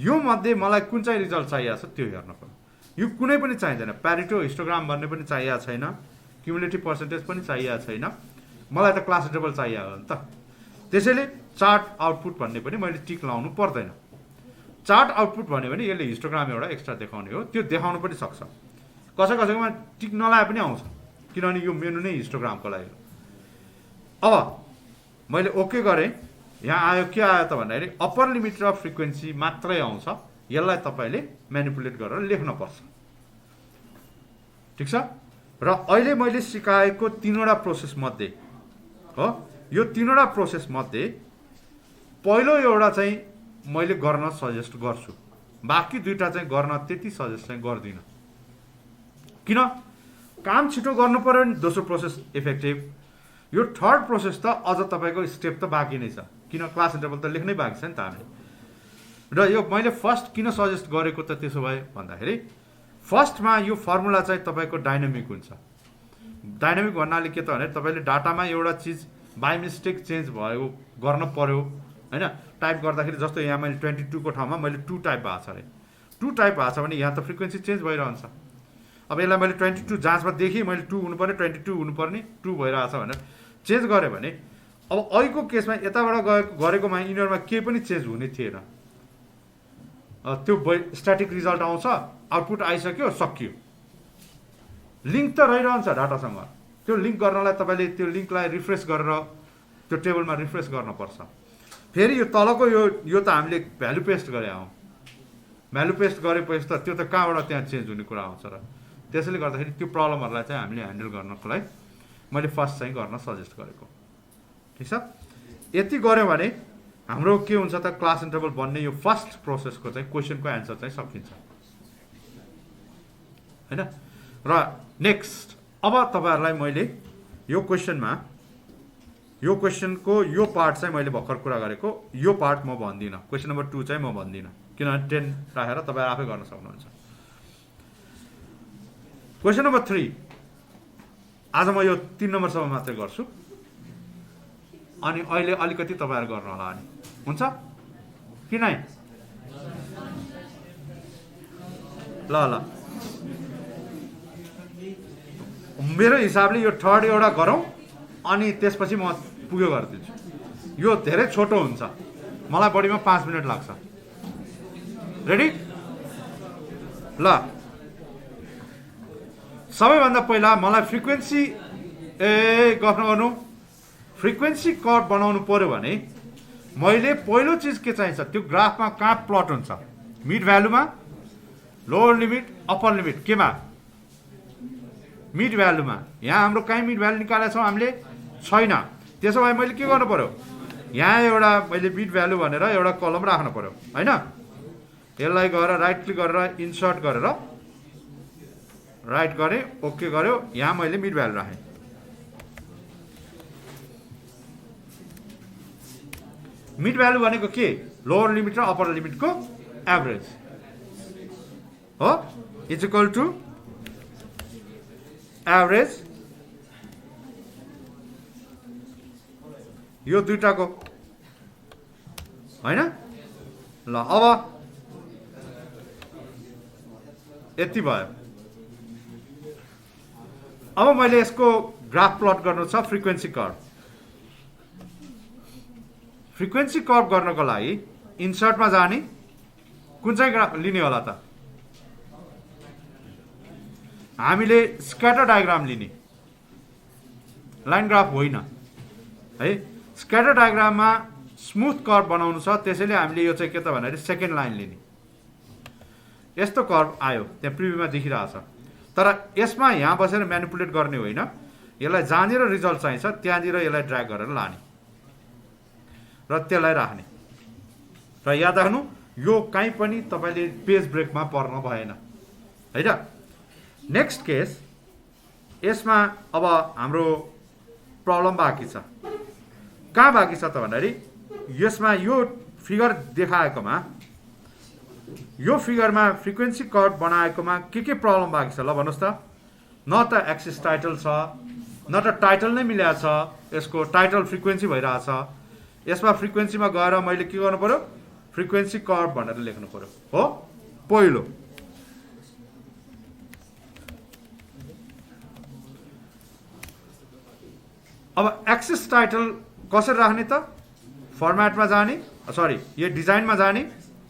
यो मध्ये मलाई कुन चाहिँ रिजल्ट चाहिएको छ त्यो हेर्नु पर्यो यो कुनै पनि चाहिँदैन प्यारिटो हिस्टोग्राम भन्ने पनि चाहिएको छैन क्युमुलेटिभ पर्सेन्टेज पनि चाहिएको छैन मलाई त क्लास इन्टरभल चाहिएको हो नि त त्यसैले चार्ट आउटपुट भन्ने पनि मैले टिक लाउनु पर्दैन चार्ट आउटपुट भन्यो भने यसले हिस्टोग्राम एउटा एक्स्ट्रा देखाउने हो त्यो देखाउनु पनि सक्छ कसैमा टिक नलाए पनि आउँछ किनभने यो मेनु नै हिस्टोग्रामको लागि अब मैले ओके गरेँ यहाँ आयो के आयो त भन्दाखेरि अप्पर लिमिट र फ्रिक्वेन्सी मात्रै आउँछ यसलाई तपाईँले म्यानिपुलेट गरेर लेख्न पर्छ ठिक छ र अहिले मैले सिकाएको तीनवटा प्रोसेस मध्ये हो यो तीनवटा प्रोसेस मध्ये पहिलो एउटा चाहिँ मैले गर्न सजेस्ट गर्छु बाँकी दुईटा चाहिँ गर्न त्यति सजेस्ट चाहिँ गर्दिनँ किन काम छिटो गर्नु पर्यो नि दोस्रो प्रोसेस इफेक्टिभ यो थर्ड प्रोसेस त अझ तपाईँको स्टेप त बाँकी नै छ किन क्लास इन्टरभल त लेख्नै बाँकी छ नि त हामीले र यो मैले फर्स्ट किन सजेस्ट गरेको त त्यसो भए भन्दाखेरि फर्स्टमा यो फर्मुला चाहिँ तपाईँको डाइनामिक हुन्छ डाइनामिक भन्नाले के त भने तपाईँले डाटामा एउटा चिज बाई मिस्टेक चेन्ज भयो गर्न पर्यो होइन टाइप गर्दाखेरि जस्तो यहाँ मैले 22 को ठाउँमा मैले 2 टाइप भएको छ अरे 2 टाइप भएको छ भने यहाँ त फ्रिक्वेन्सी चेन्ज भइरहन्छ अब यसलाई मैले 22 जाँचमा देखेँ मैले 2 हुनुपर्ने 22 हुनुपर्ने 2 भइरहेछ भनेर चेन्ज गरेँ भने अब अहिलेको केसमा यताबाट गरेकोमा यिनीहरूमा केही पनि चेन्ज हुने थिएन त्यो स्ट्याटिक रिजल्ट आउँछ आउटपुट आइसक्यो सकियो लिङ्क त रहिरहन्छ डाटासँग त्यो लिङ्क गर्नलाई तपाईँले त्यो लिङ्कलाई रिफ्रेस गरेर त्यो टेबलमा रिफ्रेस गर्नुपर्छ फेरि यो तलको यो त हामीले भ्यालु पेस्ट गरे हौँ भ्यालु पेस्ट गरेपछि त त्यो त कहाँबाट त्यहाँ चेन्ज हुने कुरा आउँछ र त्यसैले गर्दाखेरि त्यो प्रब्लमहरूलाई चाहिँ हामीले ह्यान्डल गर्नको लागि मैले फर्स्ट चाहिँ गर्न सजेस्ट गरेको ठिक छ यति गऱ्यो भने हाम्रो के हुन्छ त क्लास इन्टरभल बन्ने यो फर्स्ट प्रोसेसको चाहिँ क्वेसनको एन्सर चाहिँ सकिन्छ होइन र नेक्स्ट अब तपाईँहरूलाई मैले यो क्वेसनको यो पार्ट चाहिँ मैले भर्खर कुरा गरेको यो पार्ट म भन्दिनँ क्वेसन नम्बर 2 चाहिँ म भन्दिनँ किनभने 10 राखेर तपाईँ आफै गर्न सक्नुहुन्छ क्वेसन नम्बर 3 आज म यो 3 नम्बरसम्म मात्रै गर्छु अनि अहिले अलिकति तपाईँहरू गर्नु होला अनि हुन्छ कि नै ल मेरो हिसाबले यो थर्ड एउटा गरौँ अनि त्यसपछि म पुग्यो गरिदिन्छु यो धेरै छोटो हुन्छ मलाई बढीमा 5 मिनट लाग्छ रेडी ल सबैभन्दा पहिला मलाई फ्रिक्वेन्सी गर्नु फ्रिक्वेन्सी कर्भ बनाउनु पर्यो भने मैले पहिलो चिज के चाहिन्छ त्यो ग्राफमा कहाँ प्लट हुन्छ मिड भ्यालुमा लोअर लिमिट अप्पर लिमिट केमा मिड भ्यालुमा यहाँ हाम्रो कहीँ मिड भ्यालु निकालेका छौँ हामीले छैन त्यसो भए मैले के गर्नु पर्यो यहाँ एउटा मैले मिड भ्यालु भनेर एउटा कलम राख्नु पर्यो होइन यसलाई गएर राइट क्लिक गरेर इन्सर्ट गरेर राइट गरेँ ओके गर्यो यहाँ मैले मिड भ्यालु राखेँ मिड भ्यालु भनेको के लोअर लिमिट र अप्पर लिमिटको एभरेज हो इज इक्वल टु एभरेज यो दुईटाको होइन ल अब यति भयो अब मैले यसको ग्राफ प्लट गर्नु छ फ्रिक्वेन्सी कर्भ फ्रिक्वेन्सी कर्भ गर्नको लागि इन्सर्टमा जाने कुन चाहिँ ग्राफ लिने होला त हामीले स्क्याटर डायग्राम लिने लाइन ग्राफ होइन है स्क्याटर डायग्राममा स्मुथ कर्भ बनाउनु छ त्यसैले हामीले यो चाहिँ के त भन्दाखेरि सेकेन्ड लाइन लिने यस्तो कर्भ आयो त्यहाँ प्रिभ्यूमा देखिरहेछ तर यसमा यहाँ बसेर म्यानिपुलेट गर्ने होइन यसलाई जहाँनिर रिजल्ट चाहिन्छ त्यहाँनिर यसलाई ड्र्याग गरेर लाने र त्यसलाई राख्ने र याद राख्नु यो कहीँ पनि तपाईँले पेज ब्रेकमा पर्न भएन है त नेक्स्ट केस यसमा अब हाम्रो प्रब्लम बाँकी छ कहाँ बाँकी छ त भन्दाखेरि यसमा यो फिगर देखाएकोमा यो फिगरमा फ्रिक्वेन्सी कर्भ बनाएकोमा के प्रब्लम बाँकी छ ल भन्नुहोस् त न त एक्सिस टाइटल छ न त टाइटल नै मिलेको छ यसको टाइटल फ्रिक्वेन्सी भइरहेछ यसमा फ्रिक्वेन्सीमा गएर मैले के गर्नु पर्यो फ्रिक्वेन्सी कर्भ भनेर लेख्नु पर्यो हो पहिलो अब एक्सिस टाइटल कसरी राख्ने त फर्मेटमा जाने सरी यो डिजाइनमा जाने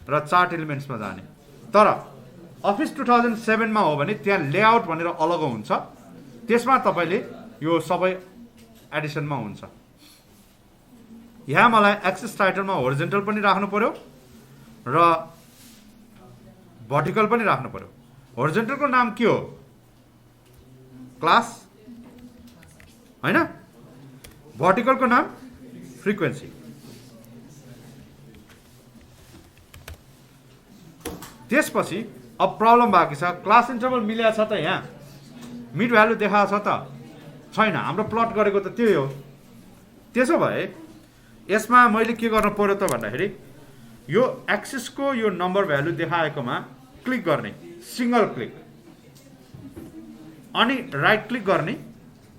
र चार्ट एलिमेन्ट्समा जाने तर अफिस 2007 मा हो भने त्यहाँ लेआउट भनेर अलग हुन्छ त्यसमा तपाईले यो सबै एडिसनमा हुन्छ यहाँ मलाई एक्सिस टाइटलमा होरिजेन्टल पनि राख्नु पर्यो र भर्टिकल पनि राख्नु पर्यो होरिजेन्टलको नाम के हो क्लास हैन भर्टिकलको नाम फ्रिक्वेन्सी त्यसपछि अब प्रब्लम बाँकी छ क्लास इन्टरभल मिलेको छ त यहाँ मिड भ्यालु देखाएको छ त छैन हाम्रो प्लट गरेको त त्यही हो त्यसो भए यसमा मैले के गर्नु पर्यो त भन्दाखेरि यो एक्सिसको यो नम्बर भ्यालु देखाएकोमा क्लिक गर्ने सिंगल क्लिक अनि राइट क्लिक गर्ने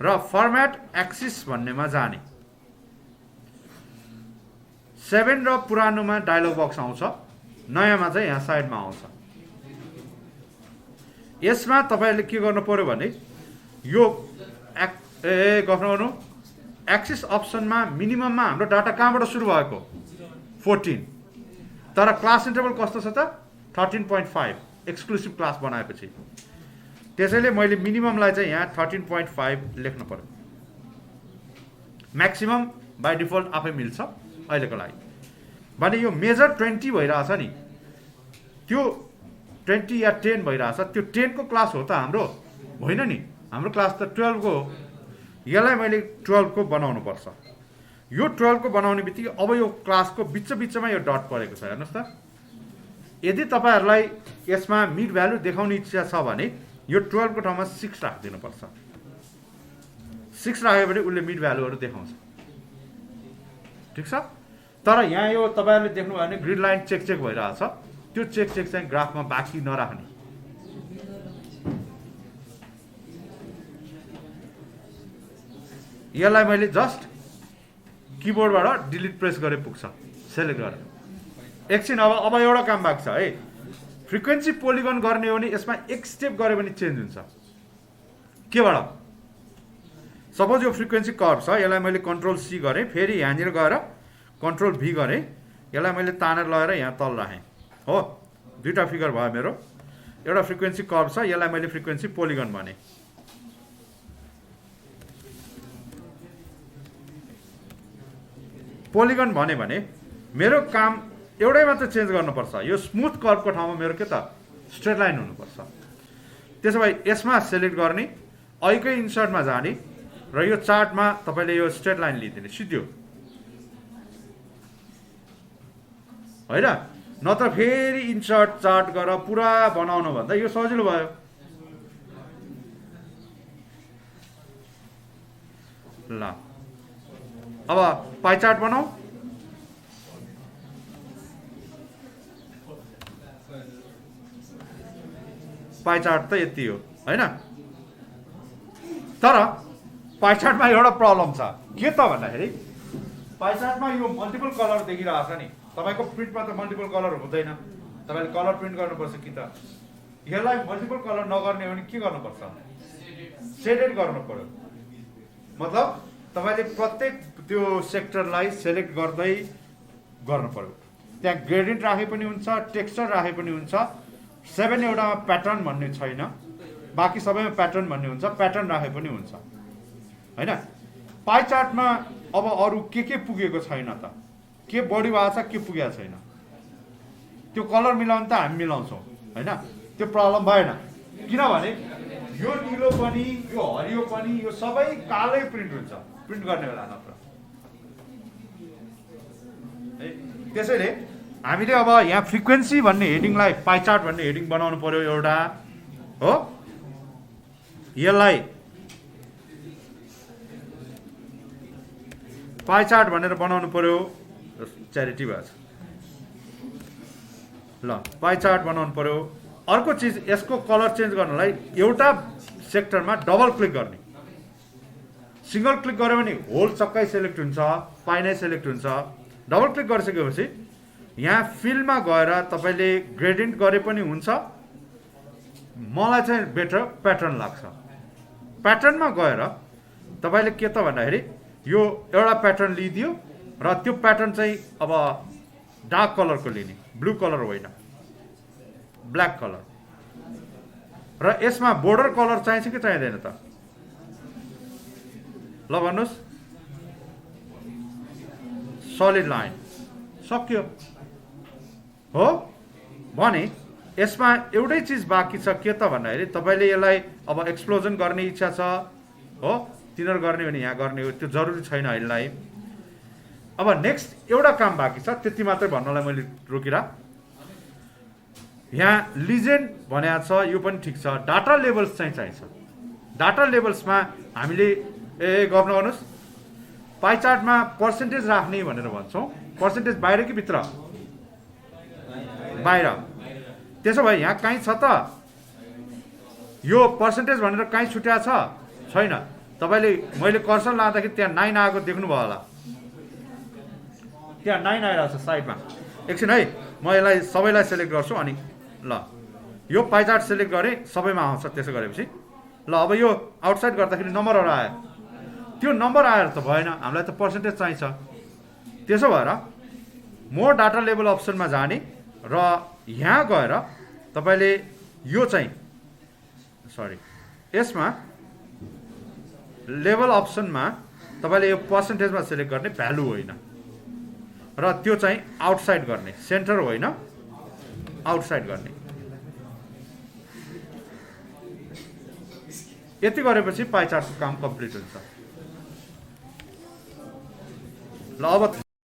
र फर्मेट एक्सिस भन्नेमा जाने 7 र पुरानोमा डायलग बक्स आउँछ नयाँमा चाहिँ यहाँ साइडमा आउँछ यसमा तपाईले के गर्नु पर्यो भने यो गर्नु एक्सिस अप्सनमा मिनिमममा हाम्रो डाटा कहाँबाट सुरु भएको 14 तर क्लास इन्टरभल कस्तो छ त 13.5 एक्सक्लुसिभ क्लास बनाएपछि त्यसैले मैले मिनिममलाई चाहिँ यहाँ 13.5 लेख्नु पर्यो म्याक्सिमम बाइ डिफल्ट आफै मिल्छ अहिलेको लागि भने यो मेजर 20 भइरहेछ नि त्यो 20 या 10 भइरहेछ त्यो 10 को क्लास हो त हाम्रो होइन नि हाम्रो क्लास त 12 को हो यसलाई मैले 12 को बनाउनु पर्छ यो 12 को बनाउने बित्तिकै अब यो क्लासको बिचमा यो डट परेको छ हेर्नुहोस् त यदि तपाईहरुलाई यसमा मिड भ्यालु देखाउने इच्छा छ भने यो 12 को ठाउँमा 6 राखिदिनु पर्छ 6 राख्यो भने उले मिड भ्यालुहरु देखाउँछ ठीक छ तर यहाँ यो तपाईहरुले देख्नु भयो भने ग्रिड लाइन चेक भइरहेछ त्यो चेक चाहिँ ग्राफमा बाँकी नराख्ने यसलाई मैले जस्ट किबोर्डबाट डिलिट प्रेस गरे पुग्छ सेलेक्ट गरेर एकछिन अब एउटा काम बाँकी छ है फ्रिक्वेन्सी पोलिगन गर्ने हो भने यसमा एक स्टेप गरे पनि चेन्ज हुन्छ केबाट सपोज यो फ्रिक्वेन्सी कर्भ छ यसलाई मैले कन्ट्रोल सी गरे फेरि यहाँनिर गएर कन्ट्रोल भी गरे यसलाई मैले तानेर लगेर यहाँ तल राखे हो दुईटा फिगर भयो मेरो एउटा फ्रिक्वेन्सी कर्भ छ यसलाई मैले फ्रिक्वेन्सी पोलिगन भने पोलिगन भने मेरो काम एउटै मात्र चेन्ज गर्नुपर्छ यो स्मुथ कर्भको ठाउँमा मेरो के त स्ट्रेट लाइन हुनुपर्छ त्यसो भए यसमा सेलेक्ट गर्ने अहिकै इन्सर्टमा जाने र यो चार्टमा तपाईले यो स्ट्रेट लाइन लिदिने सिध्यो हैन नत्र फेरि इन्सर्ट चार्ट गरेर पुरा बनाउनु भन्दा यो सजिलो भयो ल अब पाइ चार्ट बनाऊ पाइ चार्ट त यति हो हैन तर पाइ चार्टमा एउटा प्रब्लम छ के त भन्दाखेरि पाइ चार्टमा यो मल्टिपल कलर देखिरहेछ नि तपाईको प्रिन्टमा त मल्टिपल कलर हुँदैन तपाईले कलर प्रिन्ट गर्नुपर्छ कि त यसलाई मल्टिपल कलर नगर्ने हो भने के गर्नुपर्छ सेडेड गर्नु पर्यो मतलब तपाईले प्रत्येक त्यो सेक्टरलाई सेलेक्ट गर्दै गर्नु पर्यो। त्यहाँ ग्रेडियन्ट राखे पनि हुन्छ, टेक्सचर राखे पनि हुन्छ। 7 एउटामा प्याटर्न भन्ने छैन, बाँकी सबैमा प्याटर्न भन्ने हुन्छ, प्याटर्न राखे पनि हुन्छ होइन। पाइ चार्टमा अब अरू के पुगेको छैन त, के बढी भएको छ के पुगेको छैन, त्यो कलर मिलाउनु त हामी मिलाउँछौँ होइन, त्यो प्रब्लम भएन। किनभने यो निलो पनि यो हरियो पनि यो सबै कालै प्रिन्ट हुन्छ प्रिन्ट गर्ने बेला नत्र है। त्यसैले हामीले अब यहाँ फ्रिक्वेन्सी भन्ने हेडिङलाई पाइ चार्ट भन्ने हेडिङ बनाउनु पर्यो एउटा हो। यसलाई पाइ चार्ट भनेर बनाउनु पर्यो। च्यारिटी भएछ ल, पाइ चार्ट बनाउनु पर्यो। अर्को चिज, यसको कलर चेन्ज गर्नलाई एउटा सेक्टरमा डबल क्लिक गर्ने। सिंगल क्लिक गऱ्यो भने होल चक्कै सेलेक्ट हुन्छ, पाइ नै सेलेक्ट हुन्छ। डबल क्लिक गरिसकेपछि यहाँ फिलमा गएर तपाईँले ग्रेडियन्ट गरे पनि हुन्छ। मलाई चाहिँ बेटर प्याटर्न लाग्छ। प्याटर्नमा गएर तपाईँले के त भन्दाखेरि यो एउटा प्याटर्न लिइदियो र त्यो प्याटर्न चाहिँ अब डार्क कलरको लिने, ब्लू कलर होइन, ब्ल्याक कलर। र यसमा बोर्डर कलर चाहिन्छ कि चाहिँदैन त? ल भन्नुहोस्। सलिड लाइन सक्यो हो भने यसमा एउटै चिज बाँकी छ, के त भन्दाखेरि तपाईँले यसलाई अब एक्सप्लोजन गर्ने इच्छा छ हो, तिनीहरू गर्ने भने यहाँ गर्ने हो, त्यो जरुरी छैन यसलाई। अब नेक्स्ट एउटा काम बाँकी छ, त्यति मात्रै भन्नलाई मैले रोकिरा। यहाँ लिजेन्ड भनेको छ, यो पनि ठिक छ। डाटा लेभल्स चाहिँ चाहिन्छ। डाटा लेभल्समा हामीले गर्न गर्नुहोस्। पाइ चार्टमा पर्सेन्टेज राख्ने भनेर भन्छौँ। पर्सेन्टेज बाहिर कि भित्र? बाहिर। त्यसो भए यहाँ कहीँ छ त यो पर्सेन्टेज भनेर कहीँ छुट्या छ? छैन। तपाईँले मैले कर्सर लाँदाखेरि त्यहाँ 9 आएको देख्नुभयो होला, त्यहाँ 9 आइरहेको छ साइडमा। एकछिन है, म यसलाई सबैलाई सेलेक्ट गर्छु अनि ल यो पाइ चार्ट सेलेक्ट गरेँ, सबैमा आउँछ। त्यसो गरेपछि ल अब यो आउटसाइड गर्दाखेरि नम्बरहरू आयो, त्यो नम्बर आएर त भएन, हामीलाई त पर्सेन्टेज चाहिन्छ। त्यसो भएर मोर डाटा लेभल अप्सनमा जाने र यहाँ गएर तपाईँले यो चाहिँ यसमा लेभल अप्सनमा तपाईँले यो पर्सेन्टेजमा सेलेक्ट गर्ने, भ्यालु होइन। र त्यो चाहिँ आउटसाइड गर्ने, सेन्टर होइन, आउटसाइड गर्ने। यति गरेपछि पाइ चार्टको काम कम्प्लिट हुन्छ। ल अब